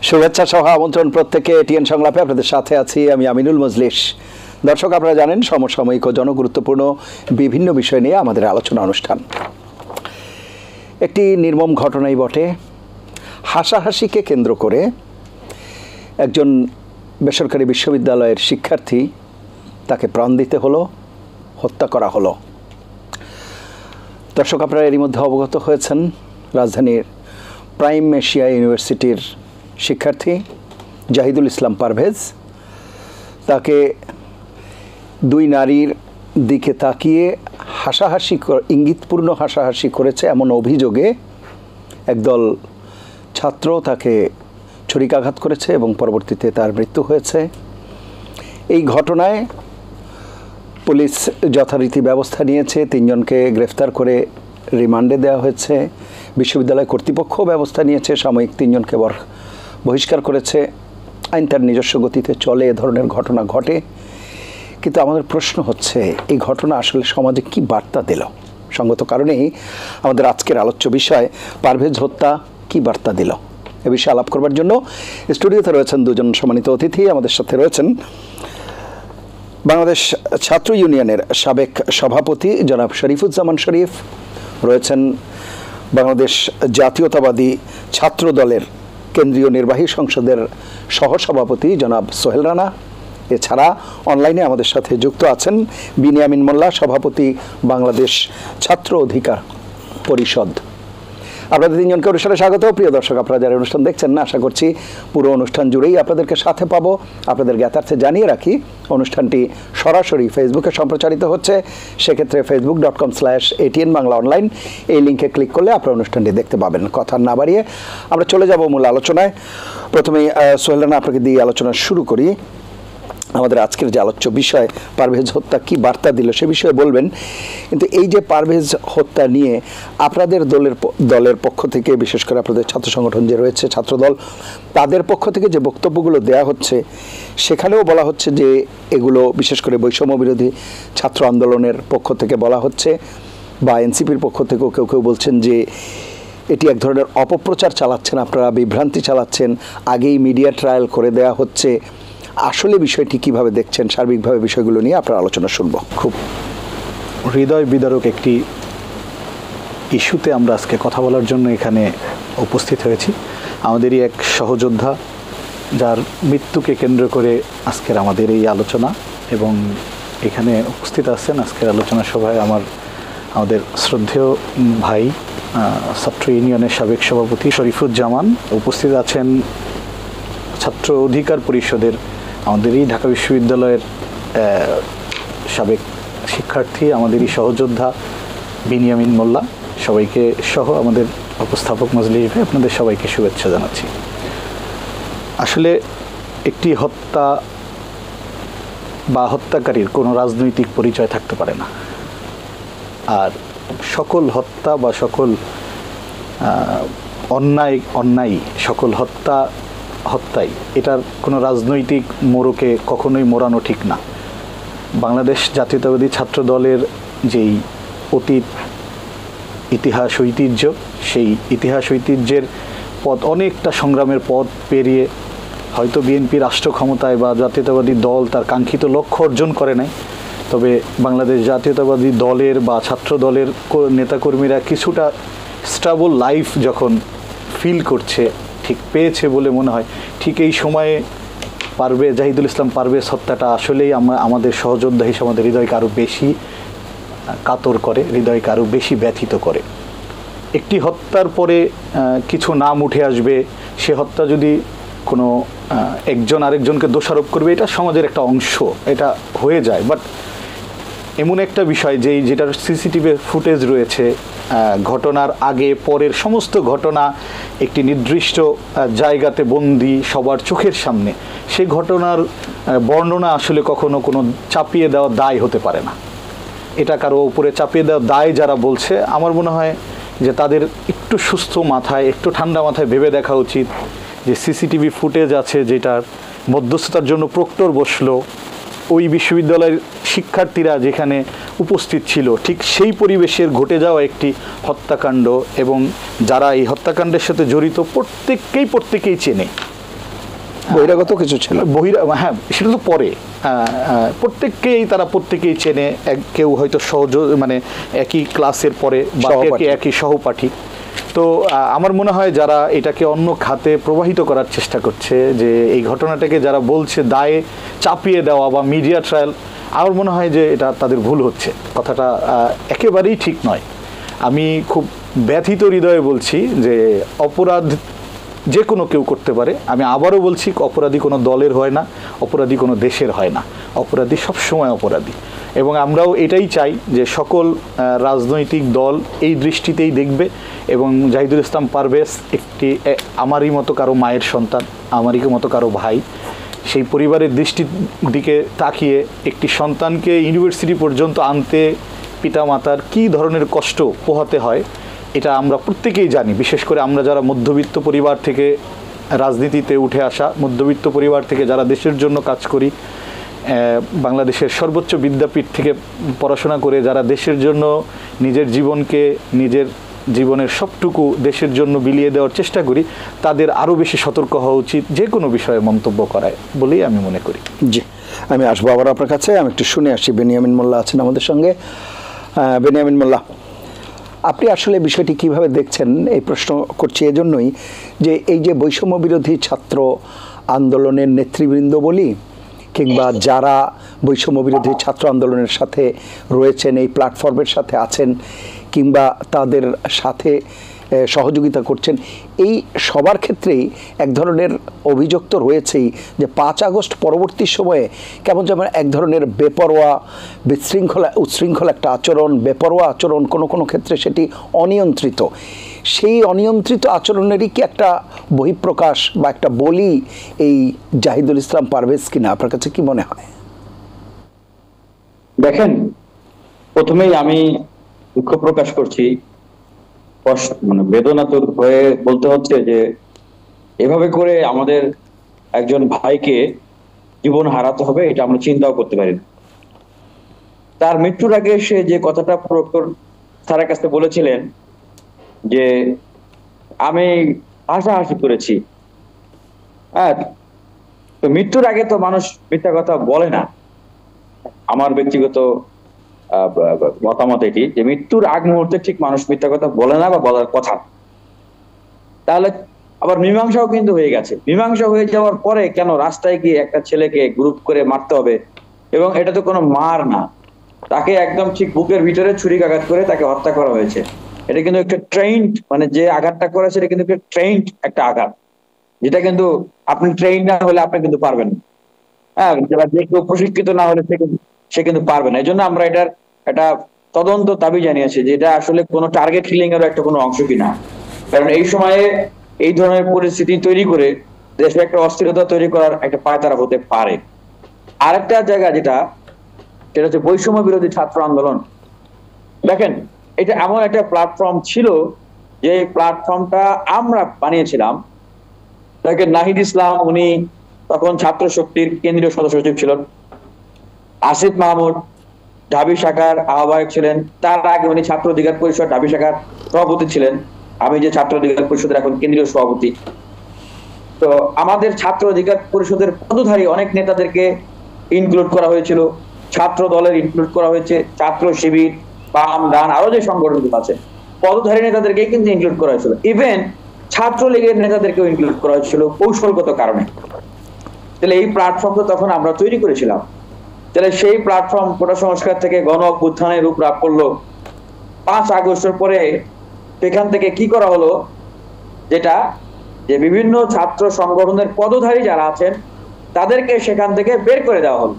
শুভেচ্ছা সহ আমন্ত্রণ প্রত্যেককে এটিএন সংলাপে আপনাদের সাথে আছি আমি আমিনুল মজলিস। দর্শক, আপনারা জানেন সমসাময়িক ও জনগুরুত্বপূর্ণ বিভিন্ন বিষয় নিয়ে আমাদের আলোচনা অনুষ্ঠান। একটি নির্মম ঘটনাই বটে। হাসাহাসিকে কেন্দ্র করে একজন বেসরকারি বিশ্ববিদ্যালয়ের শিক্ষার্থী, তাকে প্রাণ দিতে হলো, হত্যা করা হলো। দর্শক, আপনারা এরই মধ্যে অবগত হয়েছেন রাজধানীর প্রাইম এশিয়া ইউনিভার্সিটির শিক্ষার্থী জাহিদুল ইসলাম পারভেজ, তাকে দুই নারীর দিকে তাকিয়ে হাসাহাসি ইঙ্গিতপূর্ণ হাসাহাসি করেছে এমন অভিযোগে একদল ছাত্র তাকে ছুরিকাঘাত করেছে এবং পরবর্তীতে তার মৃত্যু হয়েছে। এই ঘটনায় পুলিশ যথারীতি ব্যবস্থা নিয়েছে, 3 জনকে গ্রেফতার করে রিমান্ডে দেওয়া হয়েছে। বিশ্ববিদ্যালয় কর্তৃপক্ষ ব্যবস্থা নিয়েছে, সাময়িক 3 জনকে বহিষ্কার করেছে। আইন তার নিজস্ব গতিতে চলে, এ ধরনের ঘটনা ঘটে। কিন্তু আমাদের প্রশ্ন হচ্ছে, এই ঘটনা আসলে সমাজে কি বার্তা দিল? সঙ্গত কারণেই আমাদের আজকের আলোচ্য বিষয় পারভেজ হত্যা কি বার্তা দিল, এ বিষয়ে আলাপ করবার জন্য স্টুডিওতে রয়েছেন 2 জন সম্মানিত অতিথি। আমাদের সাথে রয়েছেন বাংলাদেশ ছাত্র ইউনিয়নের সাবেক সভাপতি জনাব শরীফুজ্জামান শরীফ, রয়েছেন বাংলাদেশ জাতীয়তাবাদী ছাত্র দলের কেন্দ্রীয় নির্বাহী সংসদের সহসভাপতি জনাব সোহেল রানা। এছাড়া অনলাইনে আমাদের সাথে যুক্ত আছেন বিনিয়ামিন মোল্লা, সভাপতি বাংলাদেশ ছাত্র অধিকার পরিষদ। আপনাদের 3 জনকে অনুষ্ঠানে স্বাগত। প্রিয় দর্শক, আপনারা যারা অনুষ্ঠান দেখছেন না, আশা করছি পুরো অনুষ্ঠান জুড়েই আপনাদেরকে সাথে পাবো। আপনাদের জ্ঞাতার্থে জানিয়ে রাখি, অনুষ্ঠানটি সরাসরি ফেসবুকে সম্প্রচারিত হচ্ছে। সেক্ষেত্রে facebook.com/ATN বাংলা অনলাইন এই লিঙ্কে ক্লিক করলে আপনারা অনুষ্ঠানটি দেখতে পাবেন। কথা না বাড়িয়ে আমরা চলে যাব মূল আলোচনায়। প্রথমেই সোহেল রানা, আপনাকে দিয়ে আলোচনা শুরু করি। আমাদের আজকের যে আলোচ্য বিষয় পারভেজ হত্যা কি বার্তা দিল সে বিষয়ে বলবেন। কিন্তু এই যে পারভেজ হত্যা নিয়ে আপনাদের দলের পক্ষ থেকে, বিশেষ করে আপনাদের ছাত্র সংগঠন যে রয়েছে ছাত্রদল, তাদের পক্ষ থেকে যে বক্তব্যগুলো দেয়া হচ্ছে, সেখানেও বলা হচ্ছে যে এগুলো বিশেষ করে বৈষম্য বিরোধী ছাত্র আন্দোলনের পক্ষ থেকে বলা হচ্ছে, বা এনসিপির পক্ষ থেকেও কেউ কেউ বলছেন যে এটি এক ধরনের অপপ্রচার চালাচ্ছেন আপনারা, বিভ্রান্তি চালাচ্ছেন, আগেই মিডিয়া ট্রায়াল করে দেয়া হচ্ছে। আসলে বিষয়টি কিভাবে দেখছেন? সার্বিকভাবে বিষয়গুলো নিয়ে আপনার আলোচনা শুনব। খুব হৃদয় বিদারক একটি ইস্যুতে আমরা আজকে কথা বলার জন্য এখানে উপস্থিত হয়েছি। আমাদেরই এক সহযোদ্ধা, যার মৃত্যুকে কেন্দ্র করে আজকের আমাদের এই আলোচনা, এবং এখানে উপস্থিত আছেন আজকের আলোচনা সভায় আমাদের শ্রদ্ধেয় ভাই ছাত্র ইউনিয়নের সাবেক সভাপতি শরীফুজ্জামান, উপস্থিত আছেন ছাত্র অধিকার পরিষদের আমাদেরই ঢাকা বিশ্ববিদ্যালয়ের সাবেক শিক্ষার্থী, আমাদেরই সহযোদ্ধা বিনিয়ামিন মোল্লা, সবাইকে সহ আমাদের উপস্থাপক মজলিস ভাই, আপনাদের সবাইকে শুভেচ্ছা জানাচ্ছি। আসলে একটি হত্যা বা হত্যাকারীর কোনো রাজনৈতিক পরিচয় থাকতে পারে না। আর সকল হত্যা বা সকল অন্যায় সকল হত্যাই এটার কোনো রাজনৈতিক মোড়কে কখনোই মোড়ানো ঠিক না। বাংলাদেশ জাতীয়তাবাদী ছাত্র দলের যেই অতীত ইতিহাস ঐতিহ্য, সেই ইতিহাস ঐতিহ্যের পথ অনেকটা সংগ্রামের পথ পেরিয়ে হয়তো বিএনপি রাষ্ট্র ক্ষমতায় বা জাতীয়তাবাদী দল তার কাঙ্ক্ষিত লক্ষ্য অর্জন করে নাই, তবে বাংলাদেশ জাতীয়তাবাদী দলের বা ছাত্র দলের নেতাকর্মীরা কিছুটা স্টেবল লাইফ যখন ফিল করছে, ঠিক পেয়েছে বলে মনে হয়, ঠিক এই সময়ে জাহিদুল ইসলাম পারভেজ হত্যাটা আসলেই আমাদের সহযোদ্ধা হিসেবে আমাদের হৃদয়কে আরও বেশি কাতর করে, হৃদয়কে আরও বেশি ব্যথিত করে। একটি হত্যার পরে কিছু নাম উঠে আসবে, সে হত্যা যদি কোনো একজন আরেকজনকে দোষারোপ করবে, এটা সমাজের একটা অংশ, এটা হয়ে যায়। বাট এমন একটা বিষয় যেটার সিসিটিভি ফুটেজ রয়েছে, ঘটনার আগে পরের সমস্ত ঘটনা একটি নির্দিষ্ট জায়গাতে বন্দি, সবার চোখের সামনে, সেই ঘটনার বর্ণনা আসলে কখনো কোনো চাপিয়ে দেওয়া দায় হতে পারে না। এটা কারো উপরে চাপিয়ে দেওয়া দায় যারা বলছে, আমার মনে হয় যে তাদের একটু সুস্থ মাথায়, একটু ঠান্ডা মাথায় ভেবে দেখা উচিত যে সিসিটিভি ফুটেজ আছে, যেটার মধ্যস্থতার জন্য প্রক্টর বসলো, ওই বিশ্ববিদ্যালয়ের শিক্ষার্থীরা যেখানে উপস্থিত ছিল, ঠিক সেই পরিবেশের ঘটে যাওয়া একটি হত্যাকাণ্ড, এবং যারা এই হত্যাকাণ্ডের সাথে জড়িত প্রত্যেককেই চেনে। বহিরাগত কিছু ছিল, হ্যাঁ সেটা তো পরে প্রত্যেকেই চেনে, কেউ হয়তো মানে একই ক্লাসের পরে বা একই সহপাঠী। তো আমার মনে হয় যারা এটাকে অন্য খাতে প্রবাহিত করার চেষ্টা করছে, যে এই ঘটনাটাকে যারা বলছে দায়ে চাপিয়ে দেওয়া বা মিডিয়া ট্রায়াল, আমার মনে হয় যে এটা তাদের ভুল হচ্ছে, কথাটা একেবারেই ঠিক নয়। আমি খুব ব্যথিত হৃদয়ে বলছি যে অপরাধ যে কোনো কেউ করতে পারে। আমি আবারও বলছি, অপরাধী কোনো দলের হয় না, অপরাধী কোনো দেশের হয় না, অপরাধী সবসময় অপরাধী। এবং আমরাও এটাই চাই যে সকল রাজনৈতিক দল এই দৃষ্টিতেই দেখবে। এবং জাহিদুল ইসলাম পারভেজ একটি আমারই মতো কারো মায়ের সন্তান, আমারই মতো কারো ভাই, সেই পরিবারের দৃষ্টির দিকে তাকিয়ে একটি সন্তানকে ইউনিভার্সিটি পর্যন্ত আনতে পিতামাতার কী ধরনের কষ্ট পোহাতে হয় এটা আমরা প্রত্যেকেই জানি। বিশেষ করে আমরা যারা মধ্যবিত্ত পরিবার থেকে রাজনীতিতে উঠে আসা, মধ্যবিত্ত পরিবার থেকে যারা দেশের জন্য কাজ করি, বাংলাদেশের সর্বোচ্চ বিদ্যাপীঠ থেকে পড়াশোনা করে যারা দেশের জন্য নিজের জীবনকে, নিজের জীবনের সবটুকু দেশের জন্য বিলিয়ে দেওয়ার চেষ্টা করি, তাদের আরও বেশি সতর্ক হওয়া উচিত যে কোনো বিষয়ে মন্তব্য করায় বলেই আমি মনে করি। জি, আমি আসবো আবার আপনার কাছে। আমি একটু শুনে আসি, বেনিয়ামিন মোল্লা আছেন আমাদের সঙ্গে। বেনিয়ামিন মোল্লা, আপনি আসলে বিষয়টি কিভাবে দেখছেন? এই প্রশ্ন করছি এজন্যই যে এই যে বৈষম্য বিরোধী ছাত্র আন্দোলনের নেতৃবৃন্দ বলি, কিংবা যারা বৈষম্য বিরোধী ছাত্র আন্দোলনের সাথে রয়েছেন, এই প্ল্যাটফর্মের সাথে আছেন, কিংবা তাদের সাথে সহযোগিতা করছেন, এই সবার ক্ষেত্রেই এক ধরনের অভিযোগ তো রয়েছেই যে 5 আগস্ট পরবর্তী সময়ে কেমন যেমন এক ধরনের বেপরোয়া, উচ্ছৃঙ্খল একটা আচরণ, বেপরোয়া আচরণ, কোনো ক্ষেত্রে সেটি অনিয়ন্ত্রিত, সেই অনিয়ন্ত্রিত আচরণেরই কি একটা বহিঃপ্রকাশ বা একটা বলি এই জাহিদুল ইসলাম পারভেজ কিনা? আপনার কাছে কি মনে হয়? দেখেন, প্রথমেই আমি দুঃখ প্রকাশ করছি, মানে বেদনাতুর হয়ে বলতে হচ্ছে যে এভাবে করে আমাদের একজন ভাইকে জীবন হারাতে হবে, এটা আমরা চিন্তাও করতে পারি না। তার মৃত্যুর আগে সে যে কথাটা প্রক্টর স্যারের কাছে বলেছিলেন যে আমি হাসাহাসি করেছি, হ্যাঁ, তো মৃত্যুর আগে তো মানুষ মিথ্যা কথা বলে না। আমার ব্যক্তিগত মতামত এটি, যে মৃত্যুর আগ মুহূর্তে ঠিক মানুষ মিথ্যা কথা বলে না বা বলার কথা। তাহলে আবার মীমাংসাও কিন্তু হয়ে গেছে। মীমাংসা হয়ে যাওয়ার পরে কেন রাস্তায় গিয়ে একটা ছেলেকে গ্রুপ করে মারতে হবে? এবং এটা তো কোনো মার না, তাকে একদম ঠিক বুকের ভিতরে ছুরিকাঘাত করে তাকে হত্যা করা হয়েছে। এটা কিন্তু একটা ট্রেন্ড, মানে যে আঘাতটা করেছে এটা কিন্তু একটা ট্রেন্ড একটা আঘাত, যেটা কিন্তু আপনি ট্রেন না হলে আপনি কিন্তু পারবেন না। হ্যাঁ, যে কেউ প্রশিক্ষিত না হলে সে কিন্তু পারবে না। এই জন্য আমরা এটার একটা তদন্ত দাবি জানিয়েছি যে এটা আসলে কোনো টার্গেট কিলিং এর একটা কোনো অংশ কিনা। কারণ এই সময়ে এই ধরনের পরিস্থিতি তৈরি করে দেশে একটা অস্থিরতা তৈরি করার একটা পায়তারা হতে পারে। আরেকটা জায়গা সেটা হচ্ছে বৈষম্য বিরোধী ছাত্র আন্দোলন। দেখেন, এটা এমন একটা প্ল্যাটফর্ম ছিল যে প্ল্যাটফর্মটা আমরা বানিয়েছিলাম। দেখেন, নাহিদ ইসলাম উনি তখন ছাত্র শক্তির কেন্দ্রীয় সদস্য সচিব ছিলেন, আসিফ মাহমুদ ঢাবি শাখার আহ্বায়ক ছিলেন, তার আগে উনি ছাত্র অধিকার পরিষদ ঢাবি শাখার সভাপতি ছিলেন, আমি যে ছাত্র অধিকার পরিষদের এখন কেন্দ্রীয় সভাপতি। তো আমাদের ছাত্র অধিকার পরিষদের পদধারী অনেক নেতাদেরকে ইনক্লুড করা হয়েছিল, ছাত্র দলের ইনক্লুড করা হয়েছে, ছাত্র শিবির, বাম ডান আরো যে সংগঠনগুলো আছে পদধারী নেতাদেরকে কিন্তু ইনক্লুড করা হয়েছিল। ইভেন ছাত্রলীগের নেতাদেরকেও ইনক্লুড করা হয়েছিল কৌশলগত কারণে। তাহলে এই প্ল্যাটফর্মটা তখন আমরা তৈরি করেছিলাম। তাহলে সেই প্ল্যাটফর্ম কোটা সংস্কার থেকে গণ অভ্যুত্থানের রূপ লাভ করলো। 5 আগস্টের পরে সেখান থেকে কি করা হলো, যেটা যে বিভিন্ন ছাত্র সংগঠনের পদধারী যারা আছেন তাদেরকে সেখান থেকে বের করে দেওয়া হলো,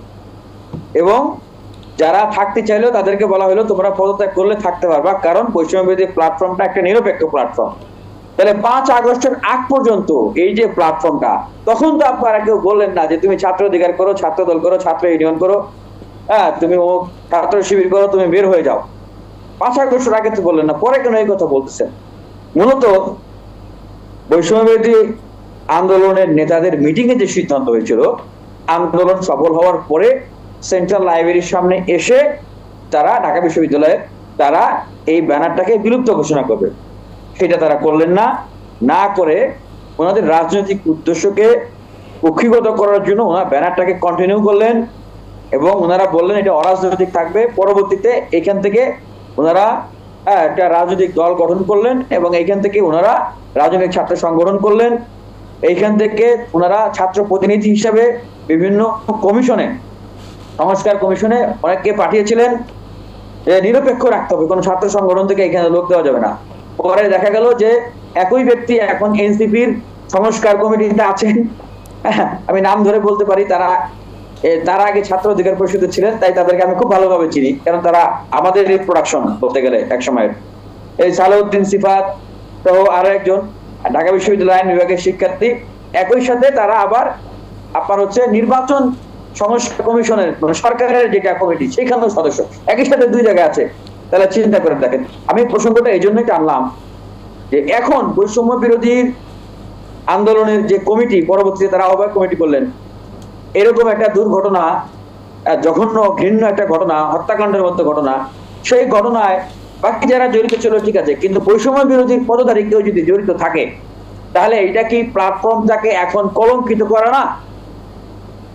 এবং যারা থাকতে চাইলেও তাদেরকে বলা হলো তোমরা পদত্যাগ করলে থাকতে পারবা, কারণ বৈষম্যবিরোধী প্ল্যাটফর্মটা একটা নিরপেক্ষ প্ল্যাটফর্ম। তাহলে 5 আগস্টের আগ পর্যন্ত এই যে প্ল্যাটফর্মটা, তখন তো আপনারা কেউ বললেন না যে তুমি ছাত্র অধিকার করো, ছাত্র দল করো, ছাত্র ইউনিয়ন করো, হ্যাঁ তুমি ও ছাত্র শিবির করো, তুমি বের হয়ে যাও। 5 আগস্টের আগে তো বললেন না, পরে কেন এই কথা বলতেছেন? মূলত বৈষম্যবিরোধী আন্দোলনের নেতাদের মিটিং এ যে সিদ্ধান্ত হয়েছিল, আন্দোলন সফল হওয়ার পরে সেন্ট্রাল লাইব্রেরির সামনে এসে তারা ঢাকা বিশ্ববিদ্যালয়ে তারা এই ব্যানারটাকে বিলুপ্ত ঘোষণা করবে, সেটা তারা করলেন না। না করে ওনাদের রাজনৈতিক উদ্দেশ্যকে কুক্ষিগত করার জন্য ওনারা ব্যানারটাকে কন্টিনিউ করলেন এবং ওনারা বললেন এটা অরাজনৈতিক থাকবে। পরবর্তীতে এখান থেকে ওনারা একটা রাজনৈতিক দল গঠন করলেন এবং এইখান থেকে ওনারা রাজনৈতিক ছাত্র সংগঠন করলেন। এইখান থেকে ওনারা ছাত্র প্রতিনিধি হিসাবে বিভিন্ন কমিশনে, সংস্কার কমিশনে অনেককে পাঠিয়েছিলেন। নিরপেক্ষ রাখতে হবে, কোনো ছাত্র সংগঠন থেকে এখানে লোক দেওয়া যাবে না। পরে দেখা গেল যে একই ব্যক্তি এখন এনসিপির সংস্কার কমিটিতে আছেন, আমি নাম ধরে বলতে পারি, তারা আগে ছাত্র অধিকার পরিষদে ছিলেন, তাই তাদেরকে আমি খুব ভালোভাবে চিনি, কারণ তারা আমাদের প্রোডাকশন বলতে গেলে এক সময়ের। এই সালাউদ্দিন সিফাত সহ আরো একজন ঢাকা বিশ্ববিদ্যালয় আইন বিভাগের শিক্ষার্থী, একই সাথে তারা আবার আপনার নির্বাচন সংস্কার কমিশনের মানে সরকারের যেটা কমিটি সেখানেও সদস্য, একই সাথে দুই জায়গায় আছে। তাহলে চিন্তা করে দেখেন। আমি প্রসঙ্গটা এই জন্যই টানলাম যে এখন বৈষম্য বিরোধী আন্দোলনের যে কমিটি, পরবর্তীতে তারা আহ্বায়ক কমিটি করলেন, এরকম একটা দুর্ঘটনা, জঘন্য ঘৃণ্য একটা ঘটনা, হত্যাকাণ্ডের মতো ঘটনা, সেই ঘটনায় বাকি যারা জড়িত ছিল ঠিক আছে, কিন্তু বৈষম্য বিরোধী পদধারী কেউ যদি জড়িত থাকে তাহলে এটা কি প্ল্যাটফর্মটাকে এখন কলঙ্কিত করা না?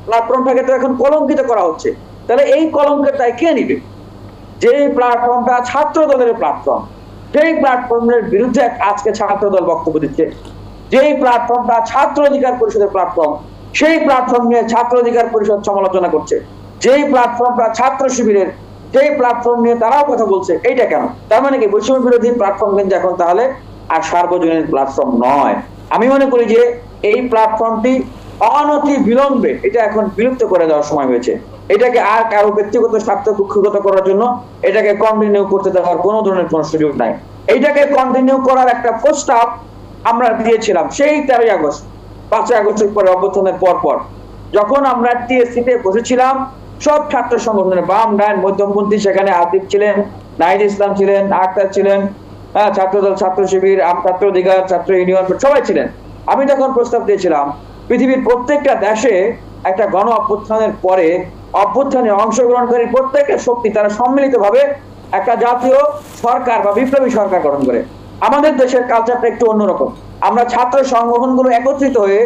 প্ল্যাটফর্মটাকে তো এখন কলঙ্কিত করা হচ্ছে। তাহলে এই কলঙ্কের দায় কে নিবে? যে প্ল্যাটফর্মটা ছাত্র দলের প্ল্যাটফর্ম, সেই প্ল্যাটফর্মের বিরুদ্ধে আজকে ছাত্র দল বক্তব্য দিচ্ছে। যেই প্ল্যাটফর্মটা ছাত্র অধিকার পরিষদের প্ল্যাটফর্ম, সেই প্ল্যাটফর্ম নিয়ে ছাত্র অধিকার পরিষদ সমালোচনা করছে। যেই প্ল্যাটফর্মটা ছাত্র শিবিরের, সেই প্ল্যাটফর্ম নিয়ে তারাও কথা বলছে। এইটা কেন? তার মানে কি বৈষম্য বিরোধী প্ল্যাটফর্ম কিন্তু এখন তাহলে আর সার্বজনীন প্ল্যাটফর্ম নয়। আমি মনে করি যে এই প্ল্যাটফর্মটি অনতি বিলম্বে এটা এখন বিলুপ্ত করে দেওয়ার সময় হয়েছে। এটাকে আর কারো ব্যক্তিগত স্বার্থ কুক্ষিগত করার জন্য এটাকে কন্টিনিউ করতে দেওয়ার কোনো ধরনের কোনো সুযোগ নাই। এইটাকে কন্টিনিউ করার একটা প্রস্তাব আমরা দিয়েছিলাম সেই 13ই আগস্ট, 5ই আগস্টের পরে অভ্যুত্থানের পর যখন আমরা টিএসসিতে বসেছিলাম, সব ছাত্র সংগঠনের বাম ডান মধ্যমপন্থী, সেখানে আতিফ ছিলেন, নাহিদ ইসলাম ছিলেন, আক্তার ছিলেন, ছাত্রদল, ছাত্র শিবির, ছাত্র অধিকার, ছাত্র ইউনিয়ন, সবাই ছিলেন। আমি তখন প্রস্তাব দিয়েছিলাম পৃথিবীর প্রত্যেকটা দেশে একটা গণ অভ্যুত্থানের পরে অভ্যুত্থানে অংশগ্রহণকারী প্রত্যেকটা শক্তি তারা সম্মিলিতভাবে একটা জাতীয় সরকার বা বিপ্লবী সরকার গঠন করে। আমাদের দেশের কালচারটা একটু অন্যরকম। আমরা ছাত্র সংগঠনগুলো একত্রিত হয়ে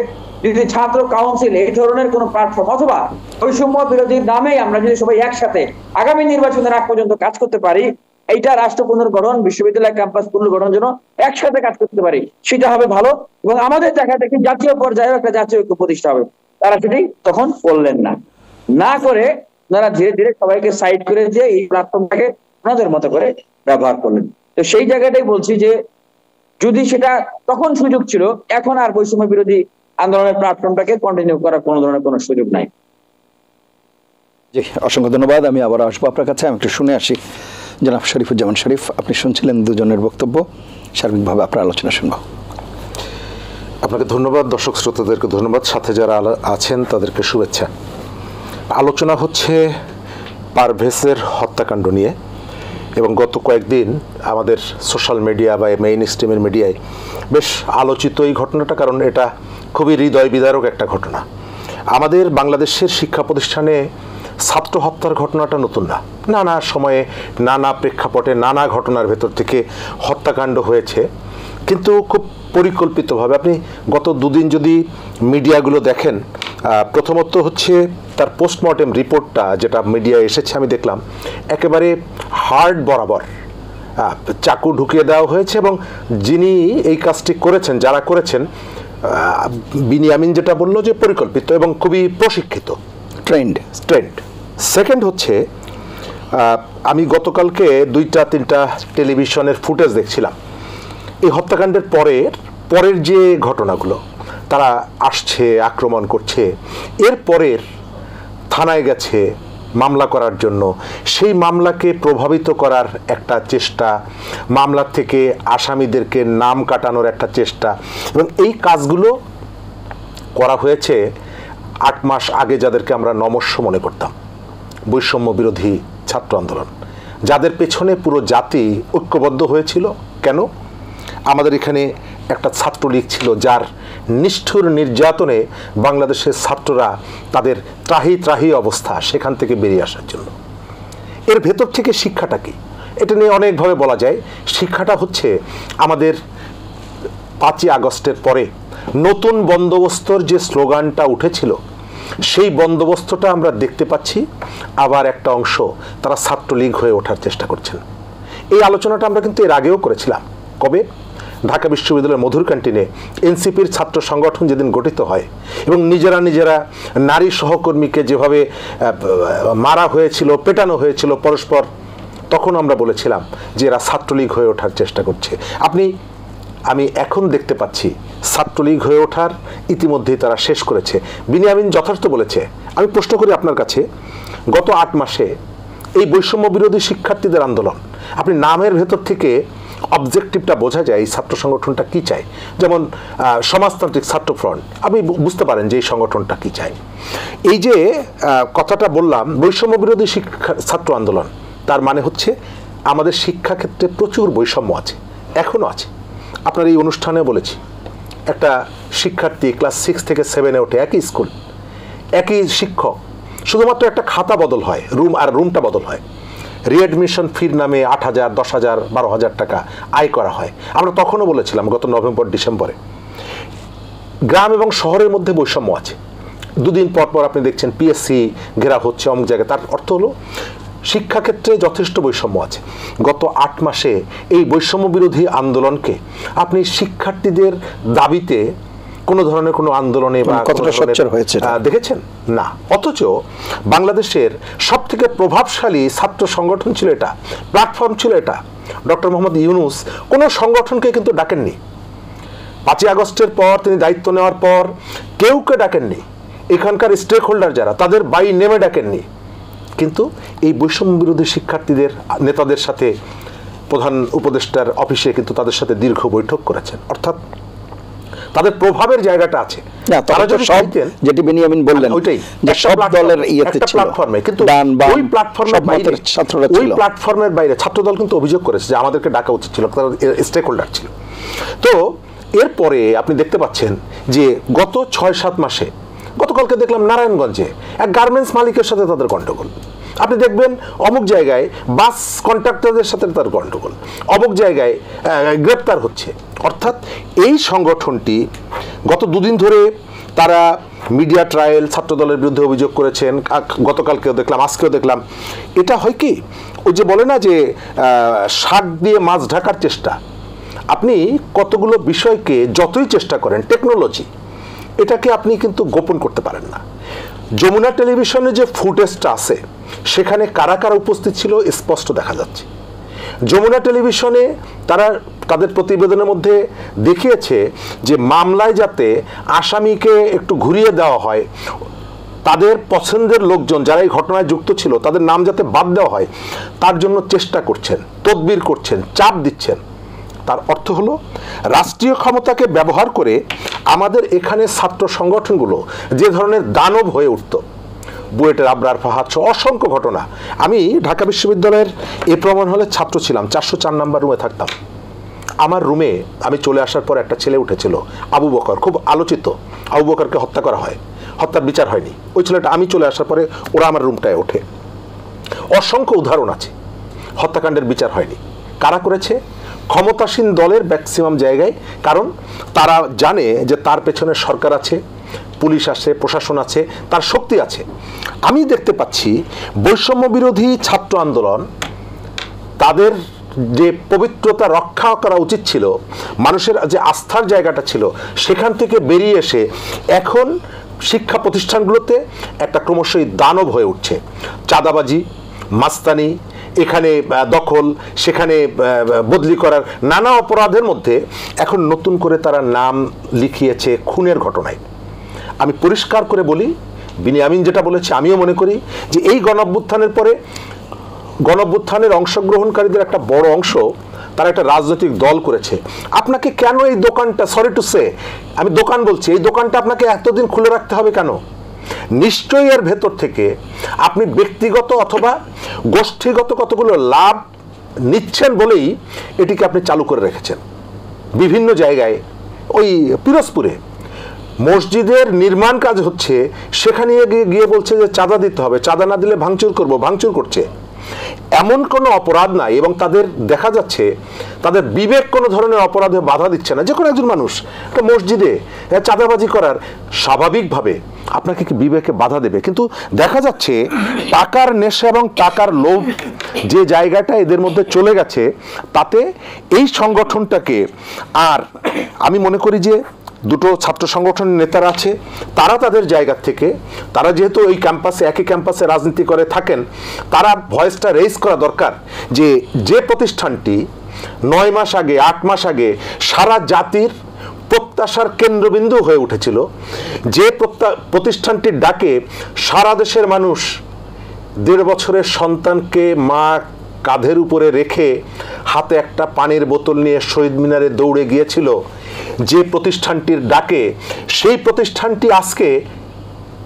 যদি ছাত্র কাউন্সিল এই ধরনের কোন প্ল্যাটফর্ম অথবা বৈষম্য বিরোধীর নামেই আমরা যদি সবাই একসাথে আগামী নির্বাচনের আগ পর্যন্ত কাজ করতে পারি, এইটা রাষ্ট্র পুনর্গঠন, বিশ্ববিদ্যালয় ক্যাম্পাস পুনর্গঠনের জন্য একসাথে কাজ করতে পারি, সেটা হবে ভালো। এবং আমাদের দেখা দেখি জাতীয় পর্যায়ে একটা জাতীয় ঐক্য প্রতিষ্ঠা হবে। তারা সেটাই তখন করলেন না করে তারা ধীরে ধীরে সবাইকে সাইড করে দিয়ে এই প্ল্যাটফর্মটাকে ওনাদের মতো করে ব্যবহার করলেন। তো সেই জায়গাটাই বলছি যে যদি সেটা তখন সুযোগ ছিল, এখন আর বৈষম্য বিরোধী আন্দোলনের প্ল্যাটফর্মটাকে কন্টিনিউ করার কোনো ধরনের কোনো সুযোগ নাই। জি, অসংখ্য ধন্যবাদ। আমি আবার আসবো আপনার কাছে। আমি একটু শুনে আসি জনাব শরীফুজ্জামান শরীফ, আপনি শুনছিলেন দুজনের বক্তব্য, সার্বিকভাবে আপনার আলোচনা শুনব। আপনাকে ধন্যবাদ, দর্শক শ্রোতাদেরকে ধন্যবাদ, সাথে যারা আছেন তাদেরকে শুভেচ্ছা। আলোচনা হচ্ছে পারভেজের হত্যাকাণ্ড নিয়ে, এবং গত কয়েকদিন আমাদের সোশ্যাল মিডিয়া বা মেইন স্ট্রিমের মিডিয়ায় বেশ আলোচিত এই ঘটনাটা, কারণ এটা খুবই হৃদয় বিদারক একটা ঘটনা। আমাদের বাংলাদেশের শিক্ষা প্রতিষ্ঠানে ছাত্র হত্যার ঘটনাটা নতুন না, নানা সময়ে নানা প্রেক্ষাপটে নানা ঘটনার ভেতর থেকে হত্যাকাণ্ড হয়েছে, কিন্তু খুব পরিকল্পিতভাবে। আপনি গত দুদিন যদি মিডিয়াগুলো দেখেন, প্রথমত হচ্ছে তার পোস্টমর্টেম রিপোর্টটা যেটা মিডিয়ায় এসেছে, আমি দেখলাম একেবারে হার্ট বরাবর চাকু ঢুকিয়ে দেওয়া হয়েছে, এবং যিনি এই কাজটি করেছেন, যারা করেছেন, বিনিয়ামিন যেটা বললো যে পরিকল্পিত এবং খুবই প্রশিক্ষিত, ট্রেন্ড। সেকেন্ড হচ্ছে, আমি গতকালকে 2-3টা টেলিভিশনের ফুটেজ দেখছিলাম এই হত্যাকাণ্ডের পরের যে ঘটনাগুলো, তারা আসছে, আক্রমণ করছে, এর পরের থানায় গেছে মামলা করার জন্য, সেই মামলাকে প্রভাবিত করার একটা চেষ্টা, মামলার থেকে আসামিদেরকে নাম কাটানোর একটা চেষ্টা, এবং এই কাজগুলো করা হয়েছে 8 মাস আগে, যাদেরকে আমরা নমস্য মনে করতাম, বৈষম্য বিরোধী ছাত্র আন্দোলন, যাদের পেছনে পুরো জাতি ঐক্যবদ্ধ হয়েছিল। কেন? আমাদের এখানে একটা ছাত্রলীগ ছিল, যার নিষ্ঠুর নির্যাতনে বাংলাদেশের ছাত্ররা তাদের ত্রাহি অবস্থা, সেখান থেকে বেরিয়ে আসার জন্য। এর ভেতর থেকে শিক্ষাটা কি? এটা নিয়ে অনেকভাবে বলা যায়। শিক্ষাটা হচ্ছে আমাদের 5ই আগস্টের পরে নতুন বন্দোবস্তর যে স্লোগানটা উঠেছিল সেই বন্দোবস্তটা আমরা দেখতে পাচ্ছি আবার একটা অংশ তারা ছাত্রলীগ হয়ে ওঠার চেষ্টা করছেন। এই আলোচনাটা আমরা কিন্তু এর আগেও করেছিলাম। কবে? ঢাকা বিশ্ববিদ্যালয়ের মধুর ক্যান্টিনে এনসিপির ছাত্র সংগঠন যেদিন গঠিত হয় এবং নিজেরা নারী সহকর্মীকে যেভাবে মারা হয়েছিল, পেটানো হয়েছিল পরস্পর, তখন আমরা বলেছিলাম যে এরা ছাত্রলীগ হয়ে ওঠার চেষ্টা করছে। আমি এখন দেখতে পাচ্ছি ছাত্রলীগ হয়ে ওঠার ইতিমধ্যেই তারা শেষ করেছে। বিনিয়ামিন যথার্থ বলেছে। আমি প্রশ্ন করি আপনার কাছে, গত 8 মাসে এই বৈষম্য বিরোধী শিক্ষার্থীদের আন্দোলন, আপনি নামের ভেতর থেকে অবজেক্টিভটা বোঝা যায় এই ছাত্র সংগঠনটা কি চায়। যেমন সমাজতান্ত্রিক ছাত্র ফ্রন্ট, আপনি বুঝতে পারেন যে এই সংগঠনটা কি চায়। এই যে কথাটা বললাম বৈষম্য বিরোধী ছাত্র আন্দোলন, তার মানে হচ্ছে আমাদের শিক্ষাক্ষেত্রে প্রচুর বৈষম্য আছে, এখনো আছে। আপনার এই অনুষ্ঠানে বলেছি, একটা শিক্ষার্থী ক্লাস 6 থেকে 7-এ ওঠে, একই স্কুল, একই শিক্ষক, শুধুমাত্র একটা খাতা বদল হয়, রুমটা বদল হয়। রিঅ্যাডমিশন ফির নামে 8,000, 10,000, 12,000 টাকা আয় করা হয়। আমরা তখনও বলেছিলাম গত নভেম্বর ডিসেম্বরে গ্রাম এবং শহরের মধ্যে বৈষম্য আছে। দুদিন পর পর আপনি দেখছেন পিএসসি ঘেরাও হচ্ছে অমুক জায়গায়। তার অর্থ হলো শিক্ষাক্ষেত্রে যথেষ্ট বৈষম্য আছে। গত 8 মাসে এই বৈষম্য বিরোধী আন্দোলনকে আপনি শিক্ষার্থীদের দাবিতে কোনো ধরনের কোনো আন্দোলনে বা কতটা সোচ্চার হয়েছে দেখেছেন না। অথচ বাংলাদেশের সবথেকে প্রভাবশালী ছাত্র সংগঠন ছিল এটা, প্ল্যাটফর্ম ছিল এটা। ডক্টর মোহাম্মদ ইউনূস কোনো সংগঠনকে কিন্তু ডাকেননি। 5ই আগস্টের পর তিনি দায়িত্ব নেওয়ার পর কেউকে ডাকেননি। এখানকার স্টেক হোল্ডার যারা, তাদের বাই নেমে ডাকেননি। কিন্তু এই বৈষম্য বিরোধী শিক্ষার্থীদের নেতাদের সাথে প্রধান উপদেষ্টার অফিসে কিন্তু তাদের সাথে দীর্ঘ বৈঠক করেছেন। অর্থাৎ তাদের প্রভাবের জায়গাটা আছে। তারা যদি চাইতেন, যেটি বেনিয়ামিন বললেন, ওইটাই যে সব দলের ইয়েতে ছিল প্ল্যাটফর্মে, কিন্তু ওই প্ল্যাটফর্মের বাইরে ছাত্ররা ছিল। ওই প্ল্যাটফর্মের বাইরে ছাত্রদল কিন্তু অভিযোগ করেছে যে আমাদেরকে ডাকা উচিত ছিল, তারা স্টেক হোল্ডার ছিল। তো এরপরে আপনি দেখতে পাচ্ছেন যে গত 6-7 মাসে, গতকালকে দেখলাম নারায়ণগঞ্জে এক গার্মেন্টস মালিকের সাথে তাদের গন্ডগোল। আপনি দেখবেন অমুক জায়গায় বাস কন্ট্রাক্টরদের সাথে তার গন্ডগোল, অমুক জায়গায় গ্রেপ্তার হচ্ছে। অর্থাৎ এই সংগঠনটি গত 2 দিন ধরে তারা মিডিয়া ট্রায়াল ছাত্রদলের বিরুদ্ধে অভিযোগ করেছেন। গতকালকেও দেখলাম, আজকেও দেখলাম। এটা হয় কি, ওই যে বলে না যে শাক দিয়ে মাছ ঢাকার চেষ্টা। আপনি কতগুলো বিষয়কে যতই চেষ্টা করেন, টেকনোলজি এটাকে আপনি কিন্তু গোপন করতে পারেন না। যমুনা টেলিভিশনে যে ফুটেজটা আছে সেখানে কারা কারা উপস্থিত ছিল স্পষ্ট দেখা যাচ্ছে। যমুনা টেলিভিশনে তারা তাদের প্রতিবেদনের মধ্যে দেখিয়েছে যে মামলায় যাতে আসামিকে একটু ঘুরিয়ে দেওয়া হয়, তাদের পছন্দের লোকজন যারা এই ঘটনায় যুক্ত ছিল তাদের নাম যাতে বাদ দেওয়া হয়, তার জন্য চেষ্টা করছেন, তদবির করছেন, চাপ দিচ্ছেন। তার অর্থ হলো রাষ্ট্রীয় ক্ষমতাকে ব্যবহার করে আমাদের এখানে ছাত্র সংগঠনগুলো যে ধরনের দানব হয়ে উঠত, বুয়েটের আবরার ফাহাদ সহ অসংখ্য ঘটনা। আমি ঢাকা বিশ্ববিদ্যালয়ের এ প্রমাণ হলে ছাত্র ছিলাম, 404 নম্বর রুমে থাকতাম। আমার রুমে আমি চলে আসার পর একটা ছেলে উঠেছিল, আবু বকর, খুব আলোচিত। আবু বকরকে হত্যা করা হয়, হত্যার বিচার হয়নি। ওই ছেলেটা আমি চলে আসার পরে ওরা আমার রুমটায় ওঠে। অসংখ্য উদাহরণ আছে, হত্যাকাণ্ডের বিচার হয়নি। কারা করেছে? ক্ষমতাসীন দলের ম্যাক্সিমাম জায়গায়, কারণ তারা জানে যে তার পেছনে সরকার আছে, পুলিশ আছে, প্রশাসন আছে, তার শক্তি আছে। আমি দেখতে পাচ্ছি বৈষম্য বিরোধী ছাত্র আন্দোলন, তাদের যে পবিত্রতা রক্ষা করা উচিত ছিল, মানুষের যে আস্থার জায়গাটা ছিল, সেখান থেকে বেরিয়ে এসে এখন শিক্ষা প্রতিষ্ঠানগুলোতে একটা ক্রমশই দানব হয়ে উঠছে। চাঁদাবাজি, মাস্তানি, এখানে দখল, সেখানে বদলি করার নানা অপরাধের মধ্যে এখন নতুন করে তারা নাম লিখিয়েছে খুনের ঘটনায়। আমি পরিষ্কার করে বলি, বিনিয়ামিন যেটা বলেছে আমিও মনে করি যে এই গণঅভ্যুত্থানের পরে গণঅভ্যুত্থানের অংশগ্রহণকারীদের একটা বড় অংশ তারা একটা রাজনৈতিক দল করেছে। আপনাকে কেন এই দোকানটা, সরি টু সে আমি দোকান বলছি, এই দোকানটা আপনাকে এতদিন খুলে রাখতে হবে কেন? নিশ্চয়ই এর ভেতর থেকে আপনি ব্যক্তিগত অথবা গোষ্ঠীগত কতগুলো লাভ নিচ্ছেন বলেই এটিকে আপনি চালু করে রেখেছেন। বিভিন্ন জায়গায়, ওই পিরোজপুরে মসজিদের নির্মাণ কাজ হচ্ছে, সেখানে গিয়ে বলছে যে চাঁদা দিতে হবে, চাঁদা না দিলে ভাঙচুর করব, ভাঙচুর করছে। এমন কোনো অপরাধ নাই, এবং তাদের দেখা যাচ্ছে তাদের বিবেক কোনো ধরনের অপরাধে বাধা দিচ্ছে না। যে কোনো একজন মানুষ একটা মসজিদে চাঁদাবাজি করার স্বাভাবিকভাবে আপনাকে কি বিবেকে বাধা দেবে? কিন্তু দেখা যাচ্ছে টাকার নেশা এবং টাকার লোভ যে জায়গাটা এদের মধ্যে চলে গেছে, তাতে এই সংগঠনটাকে, আর আমি মনে করি যে দুটো ছাত্র সংগঠনের নেতারা আছে, তারা তাদের জায়গা থেকে, তারা যেহেতু এই ক্যাম্পাসে একই ক্যাম্পাসে রাজনীতি করে থাকেন, তারা ভয়েসটা রেজ করা দরকার যে যে প্রতিষ্ঠানটি 9 মাস আগে 8 মাস আগে সারা জাতির প্রত্যাশার কেন্দ্রবিন্দু হয়ে উঠেছিল, যে প্রতিষ্ঠানটির ডাকে সারা দেশের মানুষ 1.5 বছরের সন্তানকে মা কাঁধের উপরে রেখে হাতে একটা পানির বোতল নিয়ে শহীদ মিনারে দৌড়ে গিয়েছিল, যে প্রতিষ্ঠানটির ডাকে, সেই প্রতিষ্ঠানটি আজকে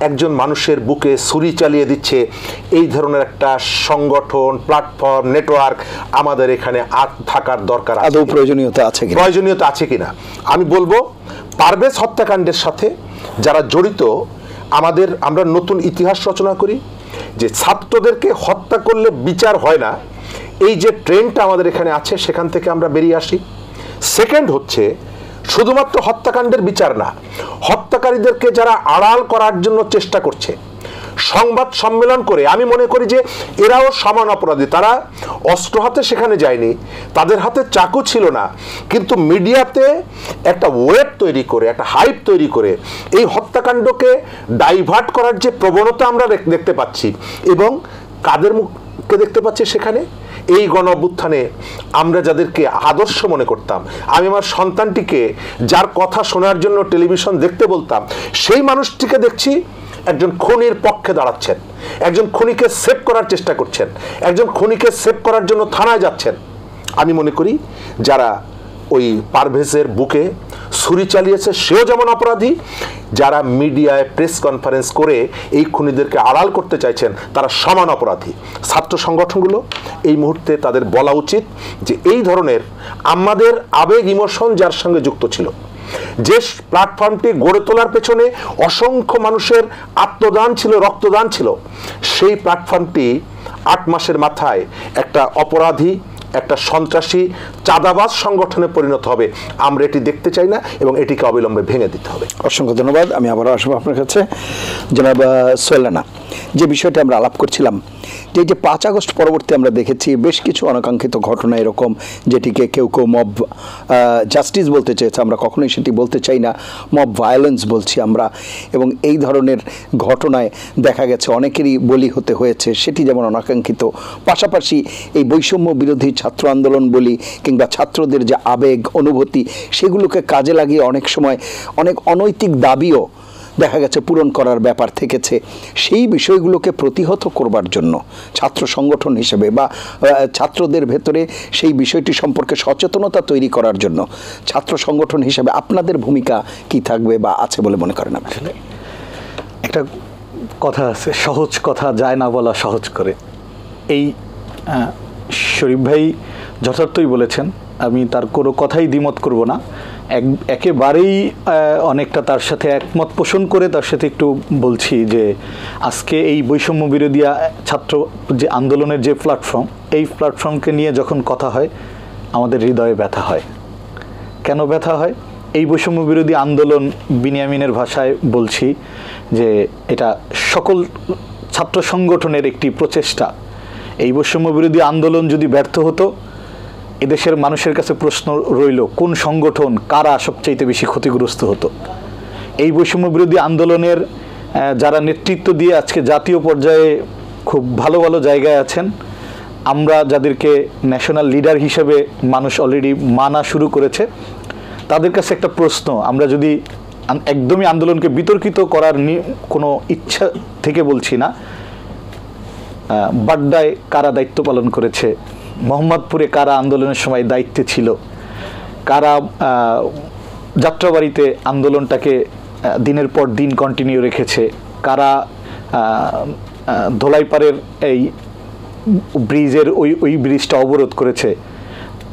একজন মানুষের বুকে ছুরি চালিয়ে দিচ্ছে। এই ধরনের একটা সংগঠন, প্ল্যাটফর্ম, নেটওয়ার্ক আমাদের এখানে থাকার দরকার আছে, প্রয়োজনীয়তা আছে কিনা। আমি বলবো পারভেজ হত্যাকাণ্ডের সাথে যারা জড়িত, আমরা নতুন ইতিহাস রচনা করি যে ছাত্রদেরকে হত্যা করলে বিচার হয় না, এই যে ট্রেন্ডটা আমাদের এখানে আছে সেখান থেকে আমরা বেরিয়ে আসি। সেকেন্ড হচ্ছে শুধুমাত্র হত্যাকাণ্ডের বিচার না, হত্যাকারীদেরকে যারা আড়াল করার জন্য চেষ্টা করছে, সংবাদ সম্মেলন করে, আমি মনে করি যে এরাও সমান অপরাধী। তারা অস্ত্র হাতে সেখানে যায়নি, তাদের হাতে চাকু ছিল না, কিন্তু মিডিয়াতে একটা ওয়েব তৈরি করে, একটা হাইপ তৈরি করে এই হত্যাকাণ্ডকে ডাইভার্ট করার যে প্রবণতা আমরা দেখতে পাচ্ছি, এবং কাদের মুখকে দেখতে পাচ্ছি সেখানে, এই গণ অভ্যুত্থানে আমরা যাদেরকে আদর্শ মনে করতাম, আমি আমার সন্তানটিকে যার কথা শোনার জন্য টেলিভিশন দেখতে বলতাম, সেই মানুষটিকে দেখছি একজন খুনির পক্ষে দাঁড়াচ্ছেন, একজন খুনিকে সেভ করার চেষ্টা করছেন, একজন খুনিকে সেভ করার জন্য থানায় যাচ্ছেন। আমি মনে করি যারা ওই পারভেজের বুকে ছুরি চালিয়েছে সেও যেমন অপরাধী, যারা মিডিয়ায় প্রেস কনফারেন্স করে এই খুনিদেরকে আড়াল করতে চাইছেন তারা সমান অপরাধী। ছাত্র সংগঠনগুলো এই মুহূর্তে তাদের বলা উচিত যে এই ধরনের আমাদের আবেগ ইমোশন যার সঙ্গে যুক্ত ছিল, যে প্ল্যাটফর্মটি গড়ে তোলার পেছনে অসংখ্য মানুষের আত্মদান ছিল, রক্তদান ছিল, সেই প্ল্যাটফর্মটি 8 মাসের মাথায় একটা অপরাধী, একটা সন্ত্রাসী, চাঁদাবাজ সংগঠনে পরিণত হবে। আমরা এটি দেখতে চাই না এবং এটিকে অবিলম্বে ভেঙে দিতে হবে। অসংখ্য ধন্যবাদ। আমি আবারও আসবো আপনার কাছে। জনাব সোহেল রানা, যে বিষয়টি আমরা আলাপ করছিলাম, যে 5 আগস্ট পরবর্তী আমরা দেখেছি বেশ কিছু অনাকাঙ্ক্ষিত ঘটনা এরকম, যেটিকে কেউ কেউ মব জাস্টিস বলতে চেয়েছে, আমরা কখনোই সেটি বলতে চাই না, মব ভায়োলেন্স বলছি আমরা, এবং এই ধরনের ঘটনায় দেখা গেছে অনেকেরই বলি হতে হয়েছে, সেটি যেমন অনাকাঙ্ক্ষিত। পাশাপাশি এই বৈষম্য বিরোধী ছাত্র আন্দোলন বলি কিংবা ছাত্রদের যে আবেগ অনুভূতি, সেগুলোকে কাজে লাগিয়ে অনেক সময় অনেক অনৈতিক দাবিও দেখা গেছে পূরণ করার ব্যাপার থেকেছে। সেই বিষয়গুলোকে প্রতিহত করবার জন্য ছাত্র সংগঠন হিসেবে বা ছাত্রদের ভেতরে সেই বিষয়টি সম্পর্কে সচেতনতা তৈরি করার জন্য ছাত্র সংগঠন হিসেবে আপনাদের ভূমিকা কি থাকবে বা আছে বলে মনে করেন? আসলে একটা কথা আছে, সহজ কথা যায় না বলা সহজ করে। এই শরীফ ভাই যথার্থই বলেছেন, আমি তার কোনো কথাই দ্বিমত করব না, একেবারেই অনেকটা তার সাথে একমত পোষণ করে তার সাথে একটু বলছি যে আজকে এই বৈষম্য বিরোধী ছাত্র যে আন্দোলনের যে প্ল্যাটফর্ম, এই প্ল্যাটফর্মকে নিয়ে যখন কথা হয় আমাদের হৃদয়ে ব্যথা হয়। কেন ব্যথা হয়? এই বৈষম্য বিরোধী আন্দোলন, বিনিয়ামিনের ভাষায় বলছি যে এটা সকল ছাত্র সংগঠনের একটি প্রচেষ্টা। এই বৈষম্য বিরোধী আন্দোলন যদি ব্যর্থ হতো, এদেশের মানুষের কাছে প্রশ্ন রইল কোন সংগঠন, কারা সবচাইতে বেশি ক্ষতিগ্রস্ত হতো। এই বৈষম্য বিরোধী আন্দোলনের যারা নেতৃত্ব দিয়ে আজকে জাতীয় পর্যায়ে খুব ভালো ভালো জায়গায় আছেন, আমরা যাদেরকে ন্যাশনাল লিডার হিসেবে মানুষ অলরেডি মানা শুরু করেছে, তাদের কাছে একটা প্রশ্ন, আমরা যদি একদমই আন্দোলনকে বিতর্কিত করার কোনো ইচ্ছা থেকে বলছি না, বাড্ডায় কারা দায়িত্ব পালন করেছে, মোহাম্মদপুরে কারা আন্দোলনের সময় দায়িত্বে ছিল, কারা যাত্রাবাড়িতে আন্দোলনটাকে দিনের পর দিন কন্টিনিউ রেখেছে, কারা ধোলাইপাড়ের এই ব্রিজের ওই ব্রিজটা অবরোধ করেছে,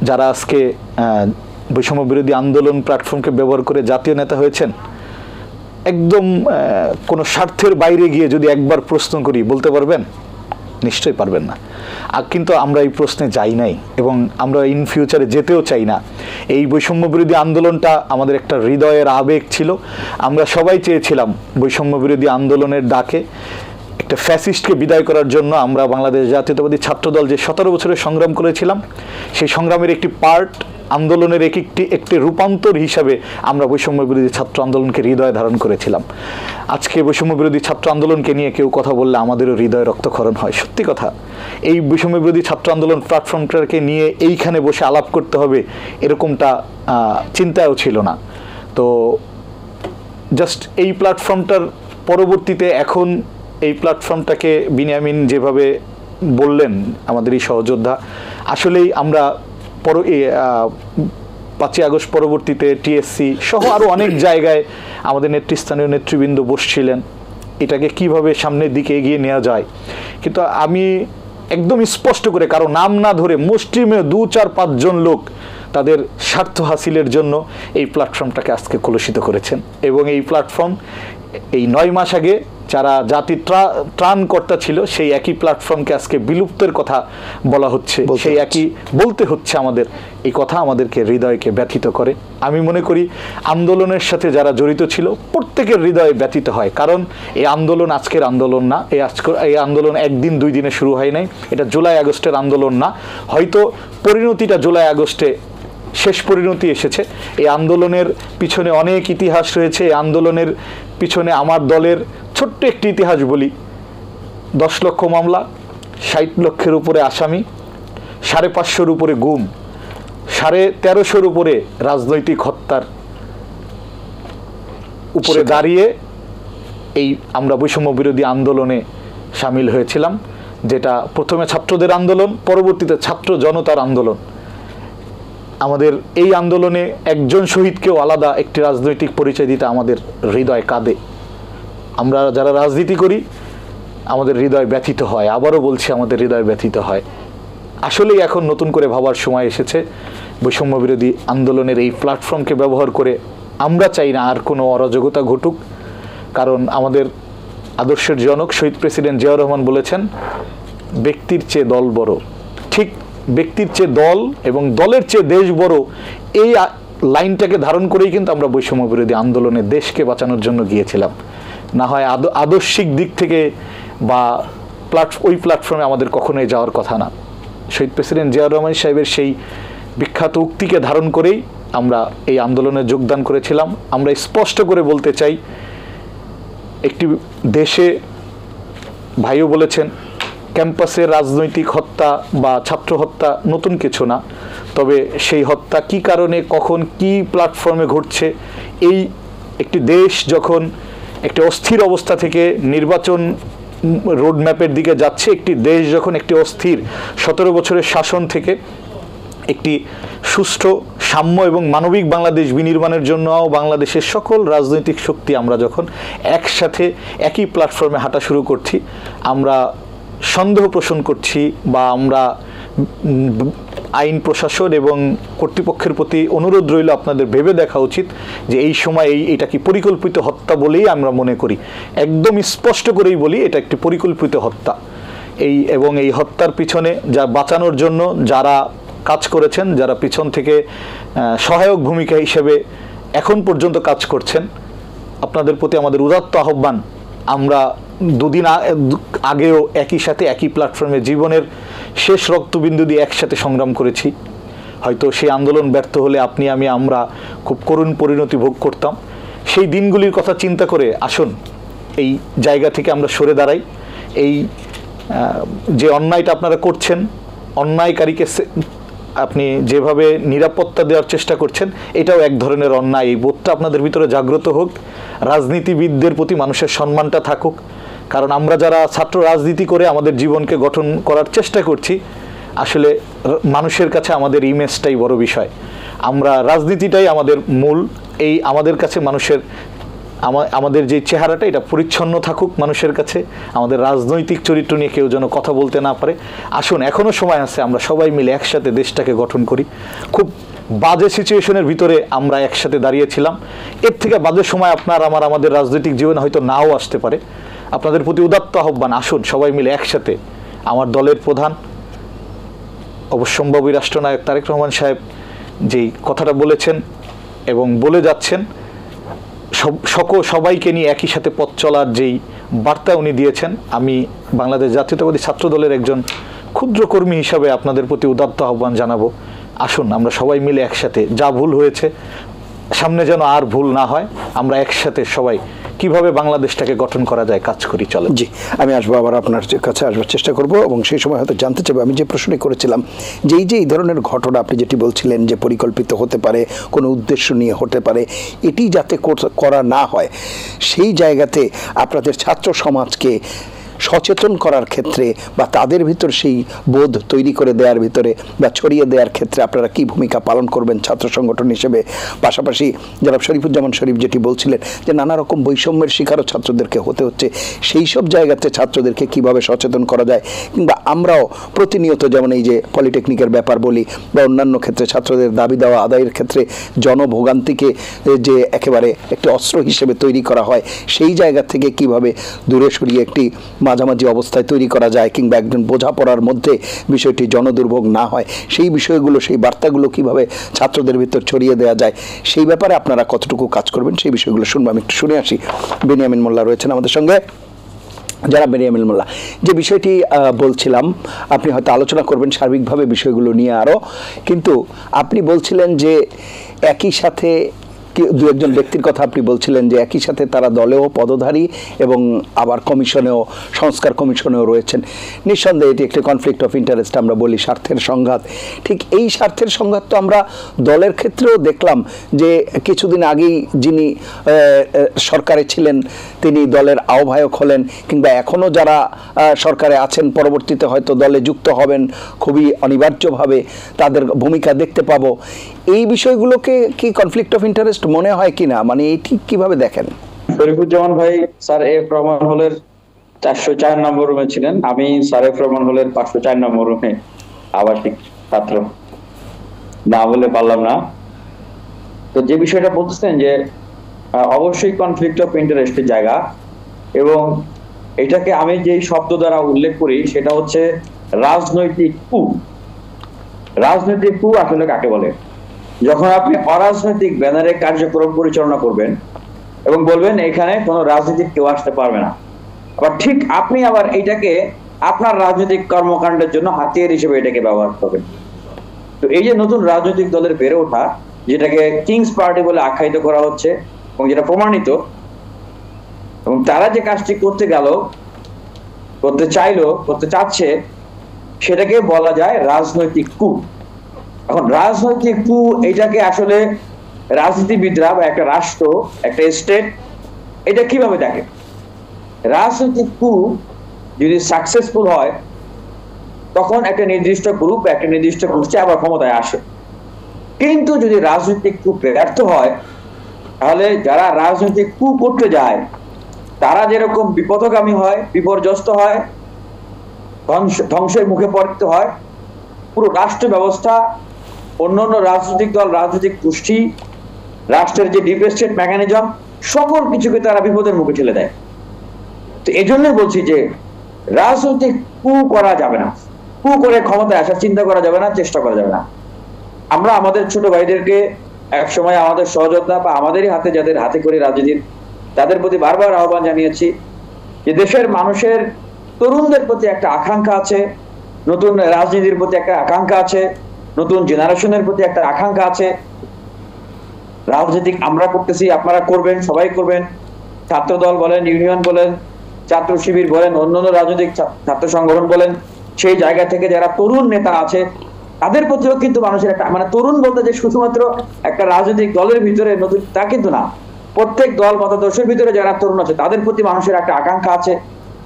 যারা আজকে বৈষম্য বিরোধী আন্দোলন প্ল্যাটফর্মকে ব্যবহার করে জাতীয় নেতা হয়েছেন। একদম কোনো স্বার্থের বাইরে গিয়ে যদি একবার প্রশ্ন করি, বলতে পারবেন নিশ্চয়ই পারবেন না। কিন্তু আমরা এই প্রশ্নে যাই নাই এবং আমরা ইন ফিউচারে যেতেও চাই না। এই বৈষম্য বিরোধী আন্দোলনটা আমাদের একটা হৃদয়ের আবেগ ছিল। আমরা সবাই চেয়েছিলাম বৈষম্য বিরোধী আন্দোলনের ডাকে একটা ফ্যাসিস্টকে বিদায় করার জন্য আমরা বাংলাদেশ জাতীয়তাবাদী ছাত্রদল যে 17 বছরের সংগ্রাম করেছিলাম, সেই সংগ্রামের একটি পার্ট, আন্দোলনের একটি রূপান্তর হিসাবে আমরা বৈষম্য বিরোধী ছাত্র আন্দোলনকে হৃদয়ে ধারণ করেছিলাম। আজকে বৈষম্য বিরোধী ছাত্র আন্দোলনকে নিয়ে কেউ কথা বললে আমাদেরও হৃদয় রক্তক্ষরণ হয়। সত্যি কথা, এই বৈষম্য বিরোধী ছাত্র আন্দোলন প্ল্যাটফর্মটাকে নিয়ে এইখানে বসে আলাপ করতে হবে এরকমটা চিন্তাও ছিল না। তো জাস্ট এই প্ল্যাটফর্মটার পরবর্তীতে এখন এই প্ল্যাটফর্মটাকে বিনিয়ামিন যেভাবে বললেন আমাদের এই সহযোদ্ধা, আসলেই আমরা 5ই আগস্ট পরবর্তীতে টিএসসি সহ আরও অনেক জায়গায় আমাদের নেতৃস্থানীয় নেতৃবৃন্দ বসছিলেন এটাকে কিভাবে সামনের দিকে এগিয়ে নেওয়া যায়। কিন্তু আমি একদম স্পষ্ট করে কারো নাম না ধরে মুষ্টিমেয় 2-4-5 জন লোক তাদের স্বার্থ হাসিলের জন্য এই প্ল্যাটফর্মটাকে আজকে কলুষিত করেছেন। এবং এই প্ল্যাটফর্ম এই 9 মাস আগে যারা জাতির ত্রাণকর্তা ছিল সেই একই প্ল্যাটফর্মকে আজকে বিলুপ্তের কথা বলা হচ্ছে, সেই একই বলতে হচ্ছে আমাদের। এই কথা আমাদেরকে হৃদয়কে ব্যথিত করে। আমি মনে করি আন্দোলনের সাথে যারা জড়িত ছিল প্রত্যেকের হৃদয়ে ব্যথিত হয়, কারণ এই আন্দোলন আজকের আন্দোলন না। এই আন্দোলন একদিন 2 দিনে শুরু হয় নাই। এটা জুলাই আগস্টের আন্দোলন না। হয়তো পরিণতিটা জুলাই আগস্টে শেষ পরিণতি এসেছে। এই আন্দোলনের পিছনে অনেক ইতিহাস রয়েছে। এই আন্দোলনের পিছনে আমার দলের ছোট্ট একটি ইতিহাস বলি। 10 লক্ষ মামলা, 60 লক্ষের উপরে আসামি, 550-র উপরে গুম, 1350-র উপরে রাজনৈতিক হত্যার উপরে দাঁড়িয়ে এই আমরা বৈষম্য বিরোধী আন্দোলনে সামিল হয়েছিলাম, যেটা প্রথমে ছাত্রদের আন্দোলন, পরবর্তীতে ছাত্র জনতার আন্দোলন। আমাদের এই আন্দোলনে একজন শহীদকেও আলাদা একটি রাজনৈতিক পরিচয় দিতে আমাদের হৃদয় কাঁদে। আমরা যারা রাজনীতি করি আমাদের হৃদয় ব্যথিত হয়। আবারও বলছি, আমাদের হৃদয় ব্যথিত হয়। আসলেই এখন নতুন করে ভাবার সময় এসেছে। বৈষম্য বিরোধী আন্দোলনের এই প্ল্যাটফর্মকে ব্যবহার করে আমরা চাই না আর কোনো অরাজকতা ঘটুক। কারণ আমাদের আদর্শের জনক শহীদ প্রেসিডেন্ট জিয়াউর রহমান বলেছেন, ব্যক্তির চেয়ে দল বড়। ঠিক ব্যক্তির চেয়ে দল এবং দলের চেয়ে দেশ বড়, এই লাইনটাকে ধারণ করেই কিন্তু আমরা বৈষম্য বিরোধী আন্দোলনে দেশকে বাঁচানোর জন্য গিয়েছিলাম। না হয় আদর্শিক দিক থেকে বা ওই প্ল্যাটফর্মে আমাদের কখনোই যাওয়ার কথা না। শহীদ প্রেসিডেন্ট জিয়াউর রহমান সাহেবের সেই বিখ্যাত উক্তিকে ধারণ করেই আমরা এই আন্দোলনে যোগদান করেছিলাম। আমরা স্পষ্ট করে বলতে চাই, একটি দেশে ভাইও বলেছেন ক্যাম্পাসের রাজনৈতিক হত্যা বা ছাত্র হত্যা নতুন কিছু না, তবে সেই হত্যা কি কারণে, কখন, কি প্ল্যাটফর্মে ঘটছে, এই একটি দেশ যখন একটি অস্থির অবস্থা থেকে নির্বাচন রোডম্যাপের দিকে যাচ্ছে, একটি দেশ যখন একটি অস্থির 17 বছরের শাসন থেকে একটি সুষ্ঠু, সাম্য এবং মানবিক বাংলাদেশ বিনির্মাণের জন্য বাংলাদেশের সকল রাজনৈতিক শক্তি আমরা যখন একসাথে একই প্ল্যাটফর্মে হাঁটা শুরু করছি, আমরা সন্দেহ পোষণ করছি বা আমরা আইন প্রশাসন এবং কর্তৃপক্ষের প্রতি অনুরোধ রইল আপনাদের ভেবে দেখা উচিত যে এই সময় এটা কি পরিকল্পিত হত্যা বলেই আমরা মনে করি। একদম স্পষ্ট করেই বলি, এটা একটি পরিকল্পিত হত্যা। এবং এই হত্যার পিছনে যা বাঁচানোর জন্য যারা কাজ করেছেন, যারা পিছন থেকে সহায়ক ভূমিকা হিসেবে এখন পর্যন্ত কাজ করছেন, আপনাদের প্রতি আমাদের উদাত্ত আহ্বান। আমরা 2 দিন আগেও একই সাথে একই প্ল্যাটফর্মে জীবনের শেষ রক্তবিন্দু দিয়ে একসাথে সংগ্রাম করেছি। হয়তো সেই আন্দোলন ব্যর্থ হলে আপনি, আমরা খুব করুণ পরিণতি ভোগ করতাম। সেই দিনগুলির কথা চিন্তা করে আসুন এই জায়গা থেকে আমরা সরে দাঁড়াই। এই যে অন্যায়টা আপনারা করছেন, অন্যায়কারীকে আপনি যেভাবে নিরাপত্তা দেওয়ার চেষ্টা করছেন, এটাও এক ধরনের অন্যায়। এই বোধটা আপনাদের ভিতরে জাগ্রত হোক। রাজনীতিবিদদের প্রতি মানুষের সম্মানটা থাকুক। কারণ আমরা যারা ছাত্র রাজনীতি করে আমাদের জীবনকে গঠন করার চেষ্টা করছি, আসলে মানুষের কাছে আমাদের ইমেজটাই বড় বিষয়। আমরা রাজনীতিটাই আমাদের মূল। এই আমাদের কাছে মানুষের আমাদের যে চেহারাটা, এটা পরিচ্ছন্ন থাকুক মানুষের কাছে। আমাদের রাজনৈতিক চরিত্র নিয়ে কেউ যেন কথা বলতে না পারে। আসুন, এখনো সময় আছে, আমরা সবাই মিলে একসাথে দেশটাকে গঠন করি। খুব বাজে সিচুয়েশনের ভিতরে আমরা একসাথে দাঁড়িয়েছিলাম। এর থেকে বাজে সময় আমাদের রাজনৈতিক জীবনে হয়তো নাও আসতে পারে। আপনাদের প্রতি উদাত্ত আহ্বান, আসুন সবাই মিলে একসাথে আমার দলের প্রধান অবশ্যম্ভাবী রাষ্ট্রনায়ক তারেক রহমান সাহেব যেই কথাটা বলেছেন এবং বলে যাচ্ছেন, সবাইকে নিয়ে একই সাথে পথ চলার যেই বার্তা উনি দিয়েছেন, আমি বাংলাদেশ জাতীয়তাবাদী ছাত্র দলের একজন ক্ষুদ্র কর্মী হিসাবে আপনাদের প্রতি উদাত্ত আহ্বান জানাবো। আসুন আমরা সবাই মিলে একসাথে, যা ভুল হয়েছে সামনে যেন আর ভুল না হয়, আমরা একসাথে সবাই কিভাবে বাংলাদেশটাকে গঠন করা যায় কাজ করি। চলে জি, আমি আসবো, আবার আপনার কাছে আসবার চেষ্টা করব এবং সেই সময় হয়তো জানতে চাইবো, আমি যে প্রশ্নটি করেছিলাম যে এই ধরনের ঘটনা আপনি যেটি বলছিলেন যে পরিকল্পিত হতে পারে, কোনো উদ্দেশ্য নিয়ে হতে পারে, এটি যাতে করা না হয়, সেই জায়গাতে আপনাদের ছাত্র সমাজকে সচেতন করার ক্ষেত্রে বা তাদের ভিতর সেই বোধ তৈরি করে দেওয়ার ভিতরে বা ছড়িয়ে দেওয়ার ক্ষেত্রে আপনারা কি ভূমিকা পালন করবেন ছাত্র সংগঠন হিসেবে? পাশাপাশি জনাব শরীফুজ্জামান শরীফ যেটি বলছিলেন যে নানা রকম বৈষম্যের শিকারও ছাত্রদেরকে হতে হচ্ছে, সেই সব জায়গাতে ছাত্রদেরকে কিভাবে সচেতন করা যায়, কিংবা আমরাও প্রতিনিয়ত যেমন এই যে পলিটেকনিকের ব্যাপার বলি বা অন্যান্য ক্ষেত্রে ছাত্রদের দাবি দেওয়া আদায়ের ক্ষেত্রে জনভোগান্তিকে যে একেবারে একটি অস্ত্র হিসেবে তৈরি করা হয়, সেই জায়গা থেকে কিভাবে দূরে সরিয়ে একটি মাঝামাঝি অবস্থায় তৈরি করা যায়, কিংবা একজন বোঝাপড়ার মধ্যে বিষয়টি জনদুর্ভোগ না হয়, সেই বিষয়গুলো, সেই বার্তাগুলো কিভাবে ছাত্রদের ভিতর ছড়িয়ে দেওয়া যায়, সেই ব্যাপারে আপনারা কতটুকু কাজ করবেন, সেই বিষয়গুলো শুনবো। আমি একটু শুনে আসি। বেনিয়ামিন মোল্লা রয়েছেন আমাদের সঙ্গে। যারা বেনিয়ামিন মোল্লা, যে বিষয়টি বলছিলাম, আপনি হয়তো আলোচনা করবেন সার্বিকভাবে বিষয়গুলো নিয়ে আরও, কিন্তু আপনি বলছিলেন যে একই সাথে দু একজন ব্যক্তির কথা আপনি বলছিলেন যে একই সাথে তারা দলেও পদধারী এবং আবার কমিশনেও, সংস্কার কমিশনেও রয়েছেন। নিঃসন্দেহে এটি একটি কনফ্লিক্ট অফ ইন্টারেস্ট, আমরা বলি স্বার্থের সংঘাত। ঠিক এই স্বার্থের সংঘাত তো আমরা দলের ক্ষেত্রেও দেখলাম যে কিছুদিন আগেই যিনি সরকারে ছিলেন তিনি দলের আহ্বায়ক হলেন, কিংবা এখনও যারা সরকারে আছেন পরবর্তীতে হয়তো দলে যুক্ত হবেন, খুবই অনিবার্যভাবে তাদের ভূমিকা দেখতে পাবো। এই বিষয়গুলোকে কি কনফ্লিক্ট অফ ইন্টারেস্ট মনে হয় কিনা, মানে এই ঠিক কিভাবে দেখেন? শরীফুজ্জামান ভাই স্যার এফ রহমান হলের 404 নম্বর রুমে ছিলেন, আমি স্যার এফ রহমান হলের 504 নম্বর রুমে আবাসিক ছাত্র, না বলে পারলাম না। তো যে বিষয়টা বলতেছেন যে অবশ্যই কনফ্লিক্ট অফ ইন্টারেস্টের জায়গা, এবং এটাকে আমি যেই শব্দ দ্বারা উল্লেখ করি সেটা হচ্ছে রাজনৈতিক কু। রাজনৈতিক কু আসলে কাকে বলে? যখন আপনি অরাজনৈতিক ব্যানারে কার্যক্রম পরিচালনা করবেন এবং বলবেন এখানে কোনো রাজনীতিক কেউ আসতে পারবে না, আবার ঠিক আপনি আবার এইটাকে আপনার রাজনৈতিক কর্মকাণ্ডের জন্য হাতিয়ার হিসেবে এটাকে ব্যবহার করবেন। তো এই যে নতুন রাজনৈতিক দলের বেড়ে ওঠা, যেটাকে কিংস পার্টি বলে আখ্যায়িত করা হচ্ছে এবং যেটা প্রমাণিত, এবং তারা যে কাজটি করতে চাচ্ছে, সেটাকে বলা যায় রাজনৈতিক কু। এখন রাজনৈতিক কু এটাকে আসলে রাজনীতিবিদরা বা একটা রাষ্ট্র, একটা স্টেট, এটা কিভাবে দেখে? রাজনৈতিক কু যদি সাকসেসফুল হয় তখন একটা নির্দিষ্ট গ্রুপ, একটা নির্দিষ্ট গোষ্ঠী আবার ক্ষমতায় আসে। কিন্তু যদি রাজনৈতিক কু ব্যর্থ হয় তাহলে যারা রাজনৈতিক কু করতে যায় তারা যেরকম বিপদগামী হয়, বিপর্যস্ত হয়, ধ্বংসের মুখে পড়তে হয়, পুরো রাষ্ট্র ব্যবস্থা, অন্যান্য রাজনৈতিক দল, রাজনৈতিক গোষ্ঠী, রাষ্ট্রের যে ডিপ স্টেট মেকানিজম, সকল কিছুকে তারা বিপদের মুখে ঠেলে দেয়। তো এই জন্যই বলছি যে রাজনৈতিক কু করা যাবে না, কু করে ক্ষমতায় আসার চিন্তা করা যাবে না, চেষ্টা করা যাবে না। আমরা আমাদের ছোট ভাইদেরকে এক সময় আমাদের সহযোদ্ধা বা আমাদেরই হাতে যাদের হাতে করে রাজনীতির, তাদের প্রতি বারবার আহ্বান জানিয়েছি যে দেশের মানুষের, তরুণদের প্রতি একটা আকাঙ্ক্ষা আছে, নতুন রাজনীতির প্রতি একটা আকাঙ্ক্ষা আছে, নতুন জেনারেশনের প্রতি একটা আকাঙ্ক্ষা আছে। রাজনীতি আমরা করতেছি, আপনারা করবেন, সবাই করবেন। ছাত্র দল বলেন, ইউনিয়ন বলেন, ছাত্র শিবির বলেন, অন্যান্য রাজনৈতিক ছাত্র সংগঠন বলেন, সেই জায়গা থেকে যারা তরুণ নেতা আছে তাদের প্রতিও কিন্তু মানুষের একটা, মানে তরুণ বলতে যে শুধুমাত্র একটা রাজনৈতিক দলের ভিতরে নতুন তা কিন্তু না, প্রত্যেক দল মতাদর্শের ভিতরে যারা তরুণ আছে তাদের প্রতি মানুষের একটা আকাঙ্ক্ষা আছে।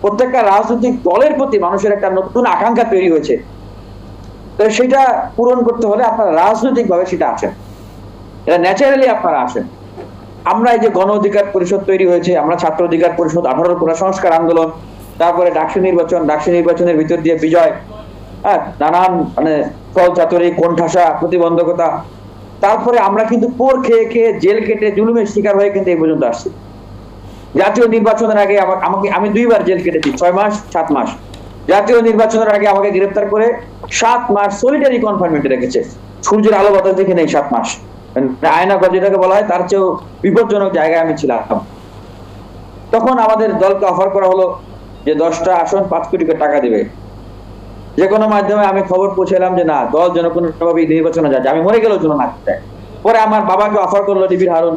প্রত্যেকটা রাজনৈতিক দলের প্রতি মানুষের একটা নতুন আকাঙ্ক্ষা তৈরি হয়েছে। তো সেটা পূরণ করতে হলে আপনারা রাজনৈতিক ভাবে সেটা আসেন, এটা ন্যাচারালি আপনারা আসেন। আমরা এই যে গণ অধিকার পরিষদ তৈরি হয়েছে, আমরা ছাত্র অধিকার পরিষদ, 18 কোটা সংস্কার আন্দোলন, তারপরে ডাকসু নির্বাচনের ভিতর দিয়ে বিজয়, নানান মানে ফল চাতুরি, কোণঠাসা, প্রতিবন্ধকতা, তারপরে আমরা কিন্তু পোর খেয়ে খেয়ে জেল কেটে জুলুমের শিকার হয়ে কিন্তু এই পর্যন্ত আসছি। জাতীয় নির্বাচনের আগে আমি 2বার জেল কেটেছি, 6 মাস 7 মাস। জাতীয় নির্বাচনের আগে আমাকে গ্রেফতার করে 7 মাস সলিটারি কনফাইনমেন্টে রেখেছে। সূর্যের আলো বাতাস দেখে নেই 7 মাস, আয়নাঘর যেটাকে বলা হয় তার চেয়েও বিপজ্জনক জায়গায় আমি ছিলাম। তখন আমাদের দলকে অফার করা হলো যে 10টা আসন 5 কোটি টাকা দেবে। যে কোনো মাধ্যমে আমি খবর পৌঁছালাম যে না, দল যেন কোনোভাবে নির্বাচনে যায়, আমি মরে গেলেও যেন না যায়। পরে আমার বাবাকে অফার করলো ডিবির হারুন,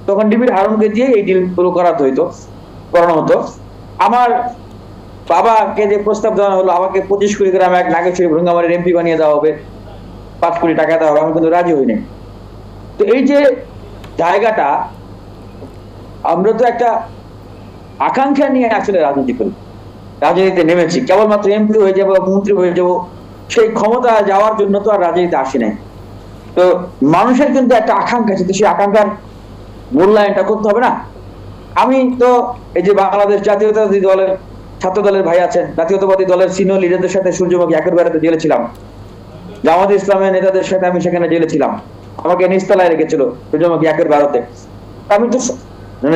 তখন ডিবির হারুনকে দিয়ে এই ডিল পুরো করানো হতো। আমার বাবাকে যে প্রস্তাব দেওয়া হলো আমাকে 25 কোটি গ্রাম এক নাগেশ্বরী ভ্রঙ্গামারির এমপি বানিয়ে দেওয়া হবে, 5 কোটি টাকা দেওয়া হবে, আমি কিন্তু রাজি হইনি। তো এই যে জায়গাটা, আমরা তো একটা আকাঙ্ক্ষা নিয়ে আসলে রাজনীতি করি, রাজনীতিতে নেমেছি কেবলমাত্র এমপি হয়ে যাবো, মন্ত্রী হয়ে যাবো, সেই ক্ষমতা যাওয়ার জন্য তো আর রাজনীতিতে আসি নাই। তো মানুষের কিন্তু একটা আকাঙ্ক্ষা আছে, তো সেই আকাঙ্ক্ষার মূল্যায়নটা করতে হবে না? আমি তো এই যে বাংলাদেশ জাতীয়তাবাদী দলের ছাত্র দলের ভাই আছেন, জাতীয়তাবাদী দলের সিনিয়র লিডারদের সাথে সূর্যমুখী একের বেড়াতে জেলে ছিলাম, জামাত ইসলামের নেতাদের সাথে আমি সেখানে জেলে ছিলাম, আমাকে নিচতলায় রেখেছিল সূর্যমুখী একের বেড়াতে। আমি তো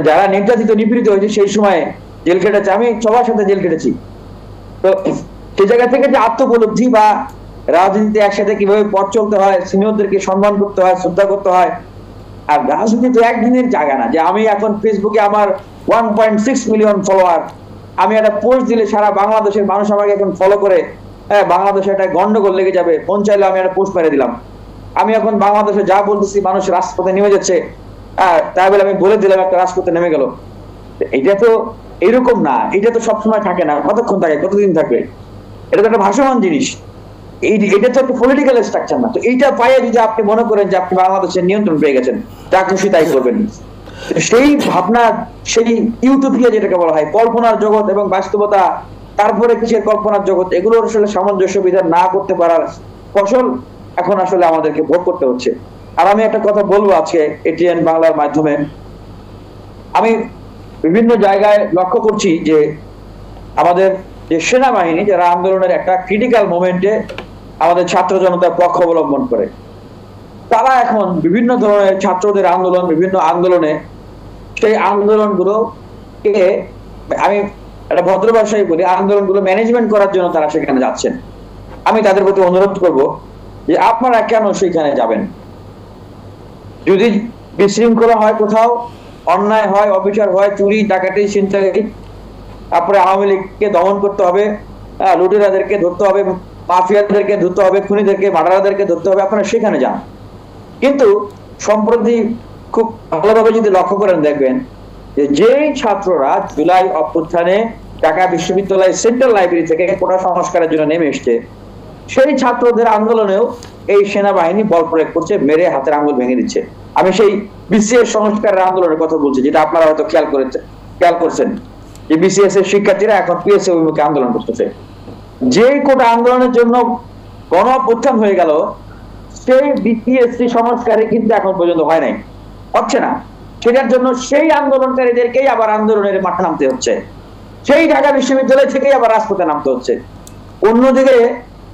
যারা নির্যাতিত নিপীড়িত হয়েছে সেই সময় জেল কেটেছে, আমি সবার সাথে জেল কেটেছি। তো সেই জায়গা থেকে যে আত্মোপলব্ধি বা রাজনীতিতে একসাথে কিভাবে পথ চলতে হয়, সিনিয়রদেরকে সম্মান করতে হয়, শ্রদ্ধা করতে হয়। আর রাজনীতি তো একদিনের জায়গা না যে আমি এখন ফেসবুকে আমার 1.6 মিলিয়ন ফলোয়ার, আমি একটা পোস্ট দিলে সারা বাংলাদেশের মানুষ আমাকে এখন ফলো করে, হ্যাঁ বাংলাদেশে একটা গন্ডগোল লেগে যাবে, মন চাইলে আমি একটা পোস্ট মেরে দিলাম। আমি এখন বাংলাদেশে যা বলতেছি মানুষ রাজপথে নেমে যাচ্ছে, তাই বলে আমি বলে দিলাম একটা রাজপথে নেমে গেল। এটা তো এরকম না, এটা তো সবসময় থাকে না, কতক্ষণ থাকে, কতদিন থাকবে? এটা তো একটা ভাসমান জিনিস, এটা তো একটা পলিটিক্যাল স্ট্রাকচার না। তো এইটা পাইয়ে যদি আপনি মনে করেন যে আপনি বাংলাদেশের নিয়ন্ত্রণ পেয়ে গেছেন, যা খুশি তাই করবেন, সেই ভাবনা, সেই ইউটোপিয়া যেটাকে বলা হয় কল্পনার জগৎ এবং বাস্তবতা, তারপরে কিসের কল্পনার জগৎ, এগুলোর আসলে সামঞ্জস্য বিধান না করতে পারার ফসল এখন আসলে আমাদেরকে ভোগ করতে হচ্ছে। আর আমি একটা কথা বলবো আজকে এটিএন বাংলার মাধ্যমে, আমি বিভিন্ন জায়গায় লক্ষ্য করছি যে আমাদের যে সেনাবাহিনী যারা আন্দোলনের একটা ক্রিটিক্যাল মোমেন্টে আমাদের ছাত্র জনতার পক্ষ অবলম্বন করে, তারা এখন বিভিন্ন ধরনের ছাত্রদের আন্দোলন, বিভিন্ন আন্দোলনে সেই আন্দোলনগুলোকে, আমি একটা ভদ্র ভাষায় বলি, আন্দোলনগুলো ম্যানেজমেন্ট করার জন্য তারা সেখানে যাচ্ছেন। আমি তাদের প্রতি অনুরোধ করব যে আপনারা কেন সেখানে যাবেন? যদি বিশৃঙ্খলা হয়, কোথাও অন্যায় হয়, অবিচার হয়, চুরি ডাকাতি ছিনতাই, তারপরে আওয়ামী লীগকে দমন করতে হবে, লুটেরাদেরকে ধরতে হবে, মাফিয়াদেরকে ধরতে হবে, খুনিদেরকে, মার্ডারারদেরকে ধরতে হবে, আপনারা সেখানে যান। কিন্তু সম্প্রতি খুব ভালোভাবে যদি লক্ষ্য করেন দেখবেন যে যেই ছাত্ররা জুলাই অভ্যুত্থানে ঢাকা বিশ্ববিদ্যালয় সেন্ট্রাল লাইব্রেরি থেকে কোটা সংস্কারের জন্য নেমে এসছে, সেই ছাত্রদের আন্দোলনেও এই সেনাবাহিনী বল প্রয়োগ করছে, মেরে হাতের আঙ্গুল ভেঙে দিচ্ছে। আমি সেই বিসিএস সংস্কারের আন্দোলনের কথা বলছি, যেটা আপনারা হয়তো খেয়াল করছেন যে বিসিএস এর শিক্ষার্থীরা এখন পিএসসি অভিমুখে আন্দোলন করতেছে। যে কোটা আন্দোলনের জন্য গণ অভ্যুত্থান হয়ে গেল, সেই বিসিএসসি সংস্কারে কিন্তু এখন পর্যন্ত হয় নাই, হচ্ছে না। সেটার জন্য সেই আন্দোলনকারীদেরকেই আবার আন্দোলনের মাঠে নামতে হচ্ছে, সেই ঢাকা বিশ্ববিদ্যালয় থেকেই আবার রাজপথে নামতে হচ্ছে। অন্যদিকে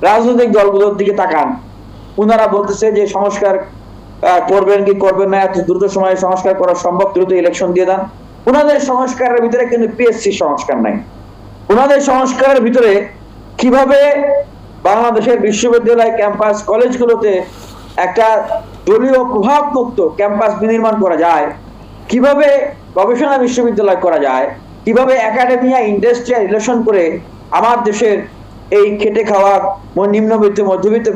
রাজনৈতিক দলগুলোর দিকে তাকান, ওনারা বলতেছে যে সংস্কার করবেন কি করবেন না, এত দ্রুত সময়ে সংস্কার করা সম্ভব, দ্রুত ইলেকশন দিয়ে দেন। ওনাদের সংস্কারের ভিতরে কিন্তু পিএসসি সংস্কার নাই। ওনাদের সংস্কারের ভিতরে কিভাবে বাংলাদেশের বিশ্ববিদ্যালয় ক্যাম্পাস কলেজগুলোতে একটা দলীয় প্রভাব মুক্ত ক্যাম্পাস বিনির্মাণ করা যায়, কিভাবে গবেষণা বিশ্ববিদ্যালয় করা যায়, কিভাবে একাডেমিয়া ইন্ডাস্ট্রিয়াল রিলেশন করে আমার দেশের এই খেটে খাওয়া নিম্নবিত্ত মধ্যবিত্ত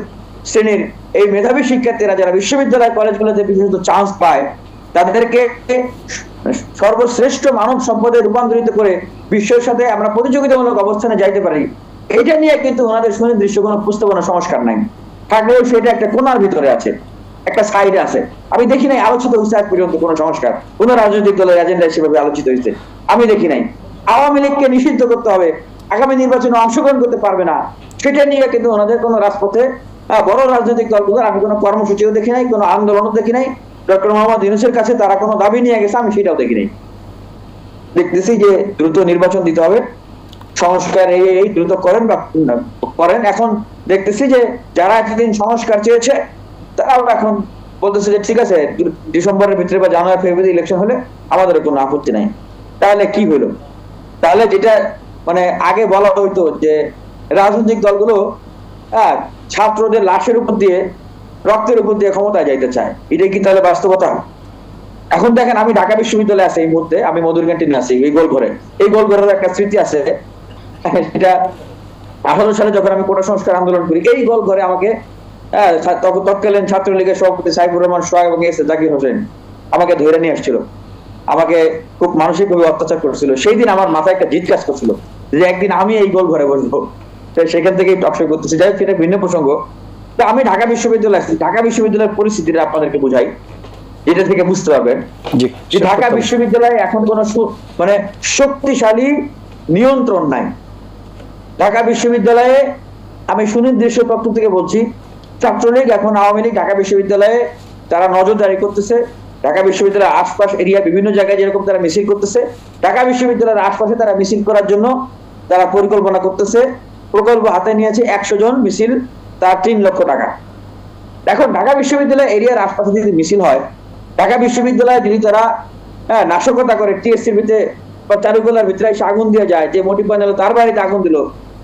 শ্রেণীর এই মেধাবী শিক্ষার্থীরা যারা বিশ্ববিদ্যালয় কলেজগুলোতে বিশেষত চান্স পায়, তাদেরকে সর্বশ্রেষ্ঠ মানব সম্পদে রূপান্তরিত করে বিশ্বের সাথে আমরা প্রতিযোগিতামূলক অবস্থানে যাইতে পারি, এটা নিয়ে কিন্তু ওনাদের সুনির্দিষ্ট কোনো পুস্তকনা সংস্কার নাই। থাকলেও সেটা একটা কোনার ভিতরে আছে, একটা সাইডে আছে। আমি দেখি নাই আলোচিত হয়েছে আজ পর্যন্ত কোন সংস্কার, কোন রাজনৈতিক দলের এজেন্ডা হিসেবে আলোচিত হয়েছে আমি দেখি নাই। আওয়ামী লীগকে নিষিদ্ধ করতে হবে, আগামী নির্বাচনে অংশগ্রহণ করতে পারবে না, সেটা নিয়ে কিন্তু ওনাদের কোনো রাজপথে বড় রাজনৈতিক দলগুলোর আমি কোনো কর্মসূচিও দেখি নাই, কোনো আন্দোলনও দেখি নাই। ডক্টর মোহাম্মদ ইউনূসের কাছে তারা কোনো দাবি নিয়ে গেছে, আমি সেটাও দেখি নাই। দেখতেছি যে দ্রুত নির্বাচন দিতে হবে, সংস্কার এই দ্রুত করেন বা করেন। এখন দেখতেছি যে যারা এতদিন সংস্কার চেয়েছে তারাও এখন বলতেছে যে ঠিক আছে, ডিসেম্বরের ভিতরে বা জানুয়ারি ফেব্রুয়ারি ইলেকশন হলে আমাদের কোনো আপত্তি নাই। তাহলে কি হলো? তাহলে যেটা মানে আগে বলা হইতো যে রাজনৈতিক দলগুলো ছাত্রদের লাশের উপর দিয়ে, রক্তের উপর দিয়ে ক্ষমতায় যাইতে চায়। এটা কি তাহলে বাস্তবতা? এখন দেখেন, আমি ঢাকা বিশ্ববিদ্যালয়ে আছি এই মুহূর্তে, আমি মধুর ক্যান্টিনে আছি, এই গোলঘরে। এই গোলঘরের একটা স্মৃতি আছে, এটা 18 সালে যখন আমি কোটা সংস্কার আন্দোলন করি, এই গোলঘরে আমাকে তৎকালীন ছাত্রলীগের সভাপতি সাইফুর রহমান সোহাগ এবং এস এ জাকির হোসেন আমাকে ধরে নিয়ে আসছিল, আমাকে খুব মানসিকভাবে অত্যাচার করছিল। সেই দিন আমার মাথায় একটা জিদ কাজ করছিল যে একদিন আমি এই গোল ঘরে বসবো। সেখান থেকে টকশো করতেছি, যাই হোক সেটা ভিন্ন প্রসঙ্গ। তো আমি ঢাকা বিশ্ববিদ্যালয়ে আসছি, ঢাকা বিশ্ববিদ্যালয়ের পরিস্থিতিটা আপনাদেরকে বুঝাই, এটা থেকে বুঝতে পারবেন যে ঢাকা বিশ্ববিদ্যালয়ে এখন কোন মানে শক্তিশালী নিয়ন্ত্রণ নাই। ঢাকা বিশ্ববিদ্যালয়ে আমি সুনির্দিষ্ট তথ্য থেকে বলছি, ছাত্রলীগ এখন আওয়ামী লীগ ঢাকা বিশ্ববিদ্যালয়ে তারা নজরদারি করতেছে। ঢাকা বিশ্ববিদ্যালয়ের আশপাশ এরিয়া বিভিন্ন জায়গায় যেরকম তারা মিছিল করতেছে, ঢাকা বিশ্ববিদ্যালয়ের আশপাশে তারা মিছিল করার জন্য তারা পরিকল্পনা করতেছে। প্রকল্প হাতে নিয়েছে 100 জন মিছিল, তার 3 লক্ষ টাকা। এখন ঢাকা বিশ্ববিদ্যালয় এরিয়ার আশপাশে যদি মিছিল হয়, ঢাকা বিশ্ববিদ্যালয়ে যদি তারা নাশকতা করে, টিএসসির ভিতরে বা চারুকলার ভিতরে এসে আগুন দিয়ে যায়, যে মোটিভ বানালো তার বাড়িতে আগুন দিল,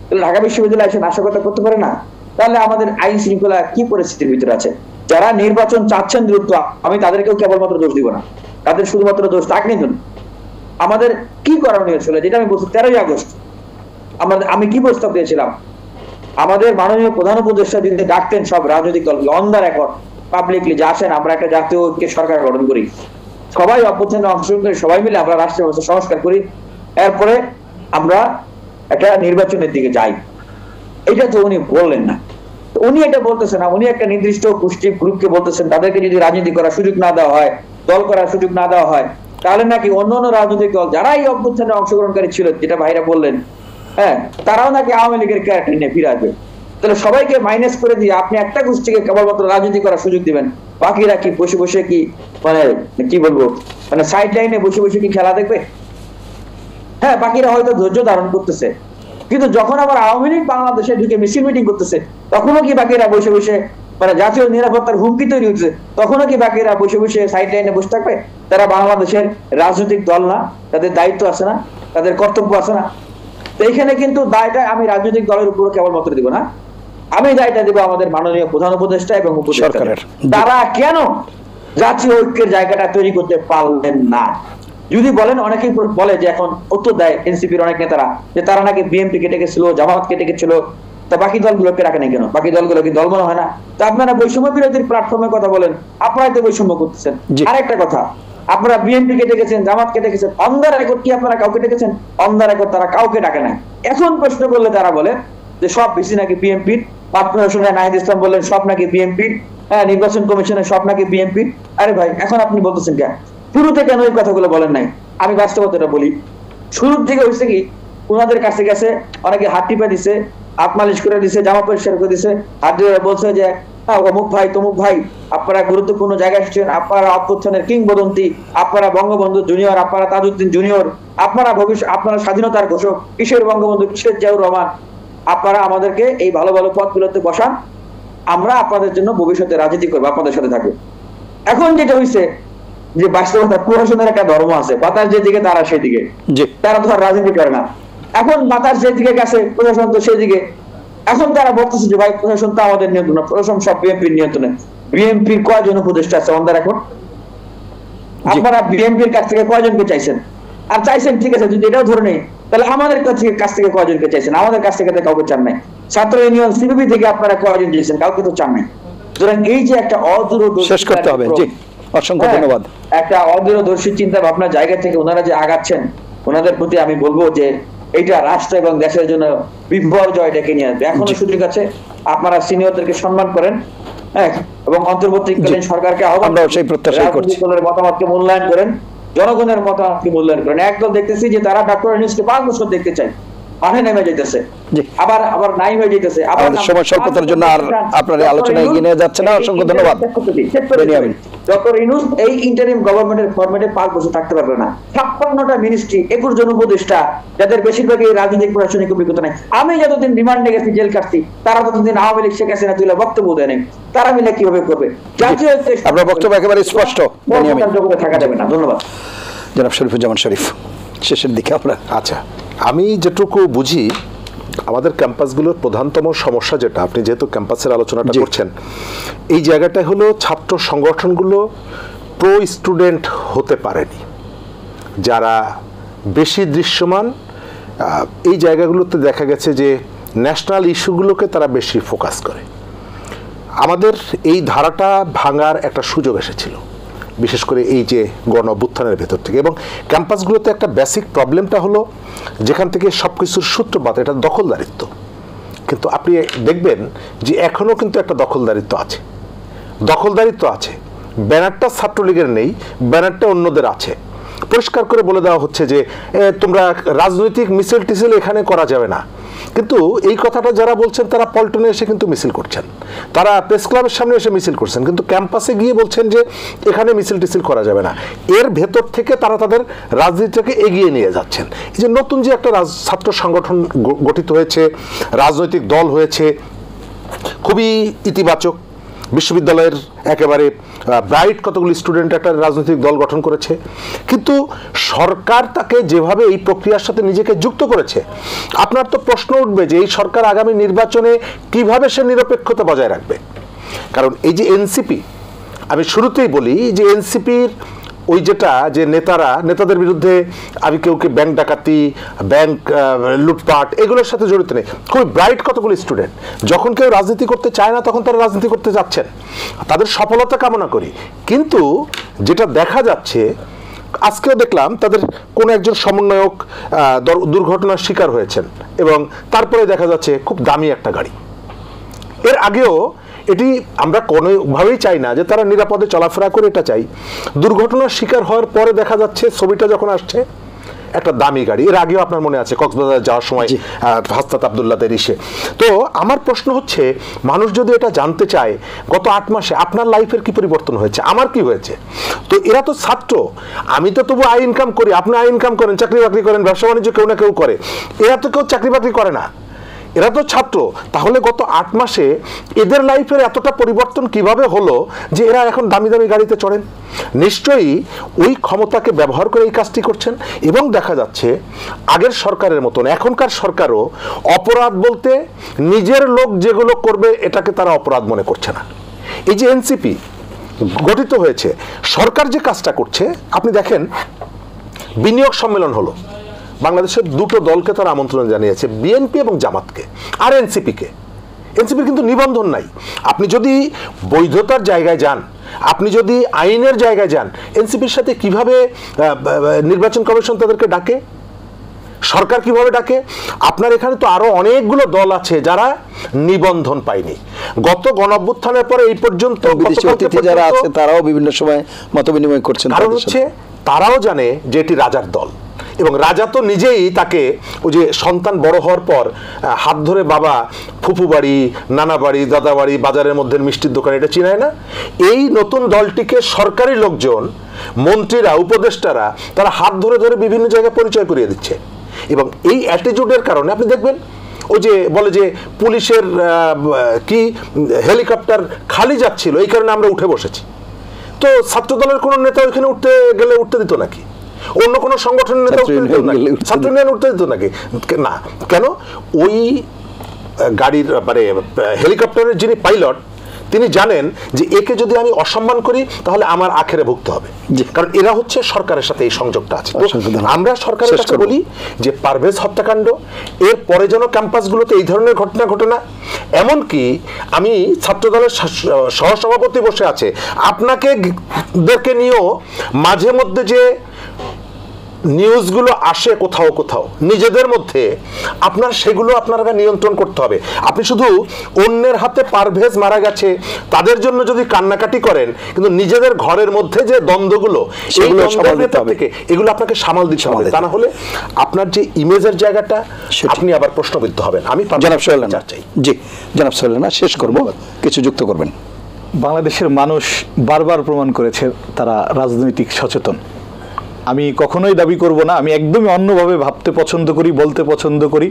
তাহলে ঢাকা বিশ্ববিদ্যালয়ে এসে নাশকতা করতে পারে না? তাহলে আমাদের আইন শৃঙ্খলা কি পরিস্থিতির ভিতরে আছে? যারা নির্বাচন চাচ্ছেন দ্রুত, আমি তাদেরকেও কেবলমাত্র দোষ দিব না, তাদের শুধুমাত্র দোষ তাকে নিন। আমাদের কি করণীয় ছিল, যেটা আমি বলছি 13ই আগস্ট আমি কি প্রস্তাব দিয়েছিলাম, আমাদের মাননীয় প্রধান উপদেষ্টা যদি ডাকতেন সব রাজনৈতিক দলকে অন দ্য রেকর্ড পাবলিকলি, যে আসেন আমরা একটা জাতীয় ঐক্যের সরকার গঠন করি, সবাই অভ্যুত্থানে অংশগ্রহণ করি, সবাই মিলে আমরা রাষ্ট্র ব্যবস্থা সংস্কার করি, এরপরে আমরা একটা নির্বাচনের দিকে যাই। এটা তো উনি বললেন না। উনি এটা বলতেছেন না, উনি একটা নির্দিষ্ট গোষ্ঠী গ্রুপকে বলতেছেন তাদেরকে যদি রাজনীতি করার সুযোগ না দেওয়া হয়, দল করার সুযোগ না দেওয়া হয়, তাহলে নাকি অন্যান্য রাজনৈতিক দল যারা এই অভ্যুত্থানে অংশগ্রহণকারী ছিল, যেটা ভাইরা বললেন, তারাও নাকি আওয়ামী লীগের ক্যারেক্টার নিয়ে ফিরে আসবে। তাহলে সবাইকে মাইনাস করে দিয়ে আপনি একটা গোষ্ঠীকে কেবলমাত্র রাজনীতি করার সুযোগ দিবেন, বাকিরা কি বসে বসে কি মানে কি বলবো, মানে সাইড লাইনে বসে বসে কি খেলা দেখবে? বাকিরা হয়তো ধৈর্য ধারণ করতেছে, কিন্তু যখন আবার আওয়ামী লীগ বাংলাদেশে ঢুকে মিছিল মিটিং করতেছে, তখনও কি বাকিরা বসে বসে মানে জাতীয় নিরাপত্তার হুমকি তৈরি হচ্ছে, তখনও কি বাকিরা বসে বসে সাইড লাইনে বসে থাকবে? তারা বাংলাদেশের রাজনৈতিক দল না? তাদের দায়িত্ব আছে না? তাদের কর্তব্য আছে না? তো এইখানে কিন্তু দায়টা আমি রাজনৈতিক দলের উপর কেবলমাত্র দিব না, আমি দায়টা দিব আমাদের মাননীয় প্রধান উপদেষ্টা এবং উপদেষ্টাদের। তারা কেন জাতীয় ঐক্যের জায়গাটা তৈরি করতে পারলেন না? যদি বলেন, অনেকেই বলে যে এখন উত্তর দেয় এনসিপির অনেক নেতারা যে তারা নাকি বিএনপি কেটে গেছিল, জামাত কেটে গেছিল, তা বাকি দলগুলোকে রাখে নাই কেন? বাকি দলগুলো কি দল মনে হয় না? তা আপনারা বৈষম্য বিরোধীর প্ল্যাটফর্মের কথা বলেন, আপনারাই তো বৈষম্য করতেছেন। আরেকটা কথা, আপনারা বিএনপি কেটে গেছেন, জামাত কেটে গেছেন, অন দ্য রেকর্ড কি আপনারা কাউকে ডেকেছেন? অন দ্য রেকর্ড তারা কাউকে ডাকে না। এখন প্রশ্ন করলে তারা বলে যে সব বেশি নাকি বিএনপির, আপনারা শুনে নাহিদ ইসলাম বললেন সব নাকি বিএনপির, নির্বাচন কমিশনের সব নাকি বিএনপির। আরে ভাই, এখন আপনি বলতেছেন কেন? শুরুতে কেন এই কথাগুলো বলেন নাই? আমি বাস্তবতাটা বলি, শুরুর দিকে হয়েছে কি, ওনাদের কাছে গেছে, অনেকে হাত টিপে দিছে, হাত মালিশ করে দিছে, জামা পরিষ্কার করে দিছে, হাত দিয়ে বলছে যে অমুক ভাই তমুক ভাই আপনারা গুরুত্বপূর্ণ জায়গায় এসেছেন, আপনারা অভ্যুত্থানের কিংবদন্তি, আপনারা বঙ্গবন্ধু জুনিয়র, আপনারা তাজউদ্দিন জুনিয়র, আপনারা ভবিষ্যৎ, আপনারা স্বাধীনতার ঘোষক, কিশোর বঙ্গবন্ধু, কিশোর জিয়াউর রহমান, আপনারা আমাদেরকে এই ভালো ভালো পদগুলোতে বসান, আমরা আপনাদের জন্য ভবিষ্যতে রাজনীতি করবো, আপনাদের সাথে থাকবো। এখন যেটা হয়েছে যে বাস্তবতা, প্রশাসনের একটা ধর্ম আছে, বাতাস যেদিকে তারা সেদিকে, তারা তো আর রাজনীতি করে না। এখন বাতাস যেদিকে গেছে, প্রশাসন তো সেদিকে। এখন তারা বলতেছে যে ভাই প্রশাসন তো আমাদের নিয়ন্ত্রণ, প্রশাসন সব বিএনপির নিয়ন্ত্রণে। বিএনপির কয়জন উপদেষ্টা আছে আমাদের এখন? আপনারা বিএনপির কাছ থেকে কয়জনকে চাইছেন? আর চাইছেন ঠিক আছে, যদি এটাও ধরে নেই, তাহলে আমাদের কাছ থেকে কয়জনকে চাইছেন? আমাদের কাছ থেকে কাউকে চান নাই। ছাত্র ইউনিয়ন সিপিবি থেকে আপনারা কয়জন দিয়েছেন? কাউকে তো চান নাই। সুতরাং এই যে একটা অদূরদর্শী, শেষ করতে হবে। জি, অসংখ্য ধন্যবাদ। একটা অদূরদর্শী চিন্তা ভাবনা জায়গা থেকে ওনারা যে আগাচ্ছেন, ওনাদের প্রতি আমি বলবো যে এটা রাষ্ট্র এবং দেশের জন্য বিপর্যয় ডেকে নিয়ে আসবে। এখনো সুযোগ আছে, আপনারা সিনিয়রদেরকে সম্মান করেন, এবং অন্তর্বর্তীকালীন সরকারকে আহ্বান, আমরা সেই প্রত্যাশা করছি, দলের মতামতকে মূল্যায়ন করেন, জনগণের মতামতকে মূল্যায়ন করেন। একদল দেখতেছি যে তারা ডক্টর ইউনূসকে 5 বছর দেখতে চায়, মাঠে নেমে যাইতেছে, আবার নাই হয়ে যাইতেছে। আমাদের সময় স্বল্পতার জন্য আর আপনার আলোচনা এগিয়ে নিয়ে যাচ্ছে না। অসংখ্য ধন্যবাদ। ডক্টর ইউনূস এই ইন্টারিম গভর্নমেন্টের ফরম্যাটে 5 বছর থাকতে পারবে না। 56টা মিনিস্ট্রি, 21 জন উপদেষ্টা, যাদের বেশিরভাগই রাজনৈতিক প্রশাসনিক অভিজ্ঞতা নাই। আমি যতদিন রিমান্ডে গেছি, জেল কাটছি, তারা ততদিন আওয়ামী লীগ শেখ হাসিনা তুলে বক্তব্য দেয় নাই। তারা মিলে কিভাবে করবে? জাতীয় আপনার বক্তব্য একেবারে স্পষ্ট, থাকা যাবে না। ধন্যবাদ জনাব শরীফুজ্জামান শরীফ। শেষের দিকে আমরা, আচ্ছা, আমি যেটুকু বুঝি আমাদের ক্যাম্পাসগুলোর প্রধানতম সমস্যা যেটা, আপনি যেহেতু ক্যাম্পাসের আলোচনাটা করছেন, এই জায়গাটাই হলো ছাত্র সংগঠনগুলো প্রো স্টুডেন্ট হতে পারেনি। যারা বেশি দৃশ্যমান এই জায়গাগুলোতে দেখা গেছে যে ন্যাশনাল ইস্যুগুলোকে তারা বেশি ফোকাস করে। আমাদের এই ধারাটা ভাঙার একটা সুযোগ এসেছিল, বিশেষ করে এই যে গণ অভ্যুত্থানের ভেতর থেকে। এবং ক্যাম্পাসগুলোতে একটা বেসিক প্রবলেমটা হলো যেখান থেকে সব কিছুর সূত্রপাত, এটা দখলদারিত্ব। কিন্তু আপনি দেখবেন যে এখনও কিন্তু একটা দখলদারিত্ব আছে। ব্যানারটা ছাত্রলীগের নেই, ব্যানারটা অন্যদের আছে। পরিষ্কার করে বলে দেওয়া হচ্ছে যে তোমরা রাজনৈতিক মিছিল টিছিল এখানে করা যাবে না। কিন্তু এই কথাটা যারা বলছেন তারা পল্টনে এসে কিন্তু মিছিল করছেন, তারা প্রেস ক্লাবের সামনে এসে মিছিল করছেন, কিন্তু ক্যাম্পাসে গিয়ে বলছেন যে এখানে মিছিল টিছিল করা যাবে না। এর ভেতর থেকে তারা তাদের রাজনীতিটাকে এগিয়ে নিয়ে যাচ্ছেন। এই যে নতুন যে একটা ছাত্র সংগঠন গঠিত হয়েছে, রাজনৈতিক দল হয়েছে, খুবই ইতিবাচক। বিশ্ববিদ্যালয়ের একেবারে ব্রাইট কতগুলি স্টুডেন্ট একটা রাজনৈতিক দল গঠন করেছে, কিন্তু সরকার তাকে যেভাবে এই প্রক্রিয়ার সাথে নিজেকে যুক্ত করেছে, আপনার তো প্রশ্ন উঠবে যে এই সরকার আগামী নির্বাচনে কিভাবে সে নিরপেক্ষতা বজায় রাখবে। কারণ এই যে এনসিপি, আমি শুরুতেই বলি যে এনসিপির ওই যেটা যে নেতাদের বিরুদ্ধে আমি কেউকে ব্যাংক ডাকাতি, ব্যাংক লুটপাট এগুলোর সাথে জড়িত নেই। খুবই ব্রাইট কতগুলো স্টুডেন্ট, যখন কেউ রাজনীতি করতে চায় না তখন তারা রাজনীতি করতে যাচ্ছেন, তাদের সফলতা কামনা করি। কিন্তু যেটা দেখা যাচ্ছে, আজকেও দেখলাম তাদের কোনো একজন সমন্বয়ক দুর্ঘটনার শিকার হয়েছেন এবং তারপরে দেখা যাচ্ছে খুব দামি একটা গাড়ি। এর আগেও এটি আমরা কোনোভাবেই চাই না যে তারা নিরাপদে চলাফেরা করে, এটা চাই। দুর্ঘটনার শিকার হওয়ার পরে দেখা যাচ্ছে ছবিটা যখন আসছে একটা দামি গাড়ি। এর আগেও আপনার মনে আছে কক্সবাজার যাওয়ার সময় হাসনাত আবদুল্লাহদের ইসে। তো আমার প্রশ্ন হচ্ছে, মানুষ যদি এটা জানতে চায় গত 8 মাসে আপনার লাইফের কি পরিবর্তন হয়েছে, আমার কি হয়েছে। তো এরা তো ছাত্র, আমি তো তবু আয় ইনকাম করি, আপনি আয় ইনকাম করেন, চাকরি বাকরি করেন, ব্যবসা বাণিজ্য কেউ না কেউ করে, এরা তো কেউ চাকরি বাকরি করে না, এরা তো ছাত্র। তাহলে গত 8 মাসে এদের লাইফের এতটা পরিবর্তন কিভাবে হলো যে এরা এখন দামি দামি গাড়িতে চড়েন? নিশ্চয়ই ওই ক্ষমতাকে ব্যবহার করে এই কাজটি করছেন। এবং দেখা যাচ্ছে আগের সরকারের মতন এখনকার সরকারও অপরাধ বলতে নিজের লোক যেগুলো করবে এটাকে তারা অপরাধ মনে করছে না। এই যে এনসিপি গঠিত হয়েছে, সরকার যে কাজটা করছে, আপনি দেখেন বিনিয়োগ সম্মেলন হলো, বাংলাদেশের দুটো দলকে তারা আমন্ত্রণ জানিয়েছে, বিএনপি এবং জামাতকে, আর এনসিপিকে। এনসিপির কিন্তু নিবন্ধন নাই। আপনি যদি বৈধতার জায়গায় যান, আপনি যদি আইনের জায়গায় যান, এনসিপির সাথে কিভাবে নির্বাচন কমিশন তাদেরকে ডাকে, সরকার কিভাবে ডাকে? আপনার এখানে তো আরো অনেকগুলো দল আছে যারা নিবন্ধন পায়নি। গত গণঅভ্যুত্থানের পরে এই পর্যন্ত যারা আছে তারাও বিভিন্ন সময় মত বিনিময় করছেন। কারণ হচ্ছে তারাও জানে যে এটি রাজার দল, এবং রাজা তো নিজেই তাকে ওই যে সন্তান বড় হওয়ার পর হাত ধরে বাবা ফুফু বাড়ি, নানা বাড়ি, দাদা বাড়ি, বাজারের মধ্যে মিষ্টির দোকান, এটা চিনায় না। এই নতুন দলটিকে সরকারি লোকজন, মন্ত্রীরা, উপদেষ্টারা তারা হাত ধরে ধরে বিভিন্ন জায়গায় পরিচয় করিয়ে দিচ্ছে। এবং এই অ্যাটিটিউডের কারণে আপনি দেখবেন ওই যে বলে যে পুলিশের কি হেলিকপ্টার খালি যাচ্ছিল, এই কারণে আমরা উঠে বসেছি। তো ছাত্র দলের কোনো নেতা ওইখানে উঠতে গেলে উঠতে দিত নাকি? অন্য কোনো সংগঠনের নেতা উঠতে দিত নাকি? ছাত্র ইউনিয়ন উঠতে দিত নাকি? না। কেন? ওই গাড়ির মানে হেলিকপ্টারের যিনি পাইলট, তিনি জানেন যে একে যদি আমি অসম্মান করি তাহলে আমার আখেরে ভুগতে হবে, কারণ এরা হচ্ছে সরকারের সাথে এই সংযোগটা আছে। আমরা সরকারের কাছে বলি যে পারভেজ হত্যাকাণ্ড এর পরে যেন ক্যাম্পাসগুলোতে এই ধরনের ঘটনা ঘটে না। এমনকি আমি ছাত্রদলের সহসভাপতি বসে আছে, আপনাকে দেরকে নিয়েও মাঝে মধ্যে যে নিউজগুলো আসে কোথাও কোথাও নিজেদের মধ্যে, আপনার সেগুলো আপনারা নিয়ন্ত্রণ করতে হবে। আপনি শুধু অন্যের হাতে পারভেজ মারা গেছে তাদের জন্য যদি কান্নাকাটি করেন, কিন্তু নিজেদের ঘরের মধ্যে যে দ্বন্দ্বগুলো এগুলো আপনাকে সামাল দিতে হবে। তা না হলে আপনার যে ইমেজের জায়গাটা আপনি আবার প্রশ্নবিদ্ধ হবেন। আমি জনাব সোহেল চাই। জি জনাব সোহেল, শেষ করব, কিছু যুক্ত করবেন। বাংলাদেশের মানুষ বারবার প্রমাণ করেছে তারা রাজনৈতিক সচেতন। আমি কখনোই দাবি করব না আমি একদমই অন্যভাবে ভাবতে পছন্দ করি, বলতে পছন্দ করি।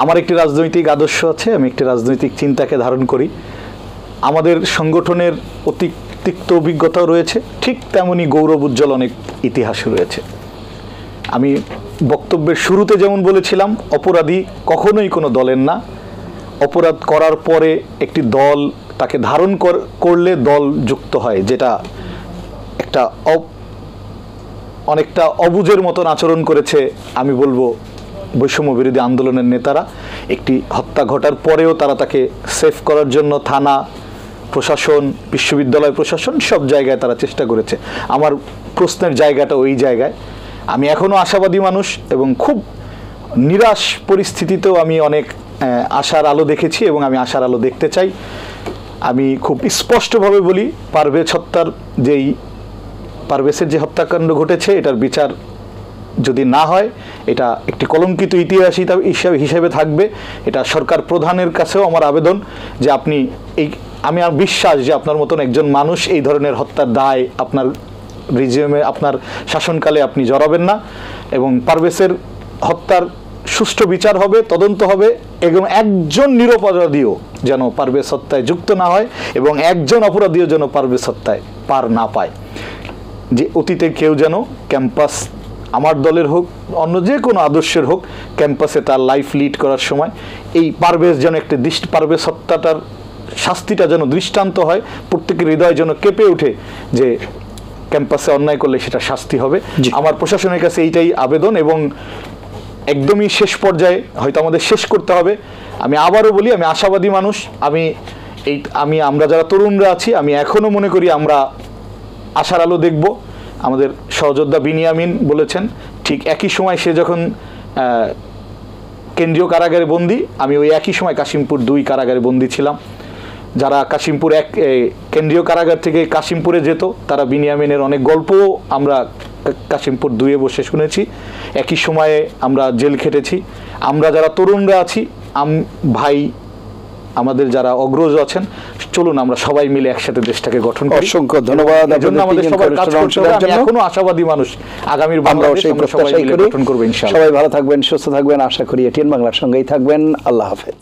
আমার একটি রাজনৈতিক আদর্শ আছে, আমি একটি রাজনৈতিক চিন্তাকে ধারণ করি। আমাদের সংগঠনের অতি তিক্ত অভিজ্ঞতাও রয়েছে, ঠিক তেমনি গৌরব উজ্জ্বল অনেক ইতিহাসও রয়েছে। আমি বক্তব্যের শুরুতে যেমন বলেছিলাম, অপরাধী কখনোই কোনো দলের না। অপরাধ করার পরে একটি দল তাকে ধারণ করলে দল যুক্ত হয়, যেটা একটা অনেকটা অবুঝের মতন আচরণ করেছে আমি বলবো বৈষম্য বিরোধী আন্দোলনের নেতারা। একটি হত্যা ঘটার পরেও তারা তাকে সেভ করার জন্য থানা প্রশাসন, বিশ্ববিদ্যালয় প্রশাসন সব জায়গায় তারা চেষ্টা করেছে। আমার প্রশ্নের জায়গাটা ওই জায়গায়। আমি এখনও আশাবাদী মানুষ এবং খুব নিরাশ পরিস্থিতিতেও আমি অনেক আশার আলো দেখেছি এবং আমি আশার আলো দেখতে চাই। আমি খুব স্পষ্টভাবে বলি, পারভেজের যে হত্যাকাণ্ড ঘটেছে এটার বিচার যদি না হয় এটা একটি কলঙ্কিত ইতিহাস হিসেবে থাকবে। এটা সরকার প্রধানের কাছেও আমার আবেদন যে আমি আর বিশ্বাস যে আপনার মতন একজন মানুষ এই ধরনের হত্যার দায় আপনার রিজিউমে, আপনার শাসনকালে আপনি জড়াবেন না এবং পারভেজের হত্যার সুষ্ঠু বিচার হবে, তদন্ত হবে এবং একজন নিরপরাধীও যেন পারভেজ হত্যায় যুক্ত না হয় এবং একজন অপরাধীও যেন পারভেজ হত্যায় পার না পায়। যে অতীতে কেউ যেন ক্যাম্পাস, আমার দলের হোক অন্য যে কোনো আদর্শের হোক, ক্যাম্পাসে তার লাইফ লিড করার সময় এই পারভেজ যেন একটি পারভেজ হত্যাটার শাস্তিটা যেন দৃষ্টান্ত হয়, প্রত্যেকের হৃদয় যেন কেঁপে ওঠে যে ক্যাম্পাসে অন্যায় করলে সেটা শাস্তি হবে। আমার প্রশাসনের কাছে এইটাই আবেদন এবং একদমই শেষ পর্যায়ে হয়তো আমাদের শেষ করতে হবে। আমি আবারও বলি, আমি আশাবাদী মানুষ। আমরা যারা তরুণরা আছি, আমি এখনও মনে করি আমরা আশার আলো দেখব। আমাদের সহযোদ্ধা বিনিয়ামিন বলেছেন ঠিক একই সময় সে যখন কেন্দ্রীয় কারাগারে বন্দী, আমি ওই একই সময় কাশিমপুর 2 কারাগারে বন্দী ছিলাম। যারা কাশিমপুর কেন্দ্রীয় কারাগার থেকে কাশিমপুরে যেত তারা বিনিয়ামিনের অনেক গল্পও আমরা কাশিমপুর 2-এ বসে শুনেছি। একই সময়ে আমরা জেল খেটেছি। আমরা যারা তরুণরা আছি, ভাই আমাদের যারা অগ্রজ আছেন, চলুন আমরা সবাই মিলে একসাথে দেশটাকে গঠন করি। অসংখ্য ধন্যবাদ। আমাদের সবার কাজ করতে হবে। আমি এখনো আশাবাদী মানুষ, আগামীর বাংলাদেশ আমরা সবাই মিলে গঠন করব ইনশাআল্লাহ। সবাই ভালো থাকবেন, সুস্থ থাকবেন, আশা করি এটিএন বাংলার সঙ্গেই থাকবেন। আল্লাহ হাফেজ।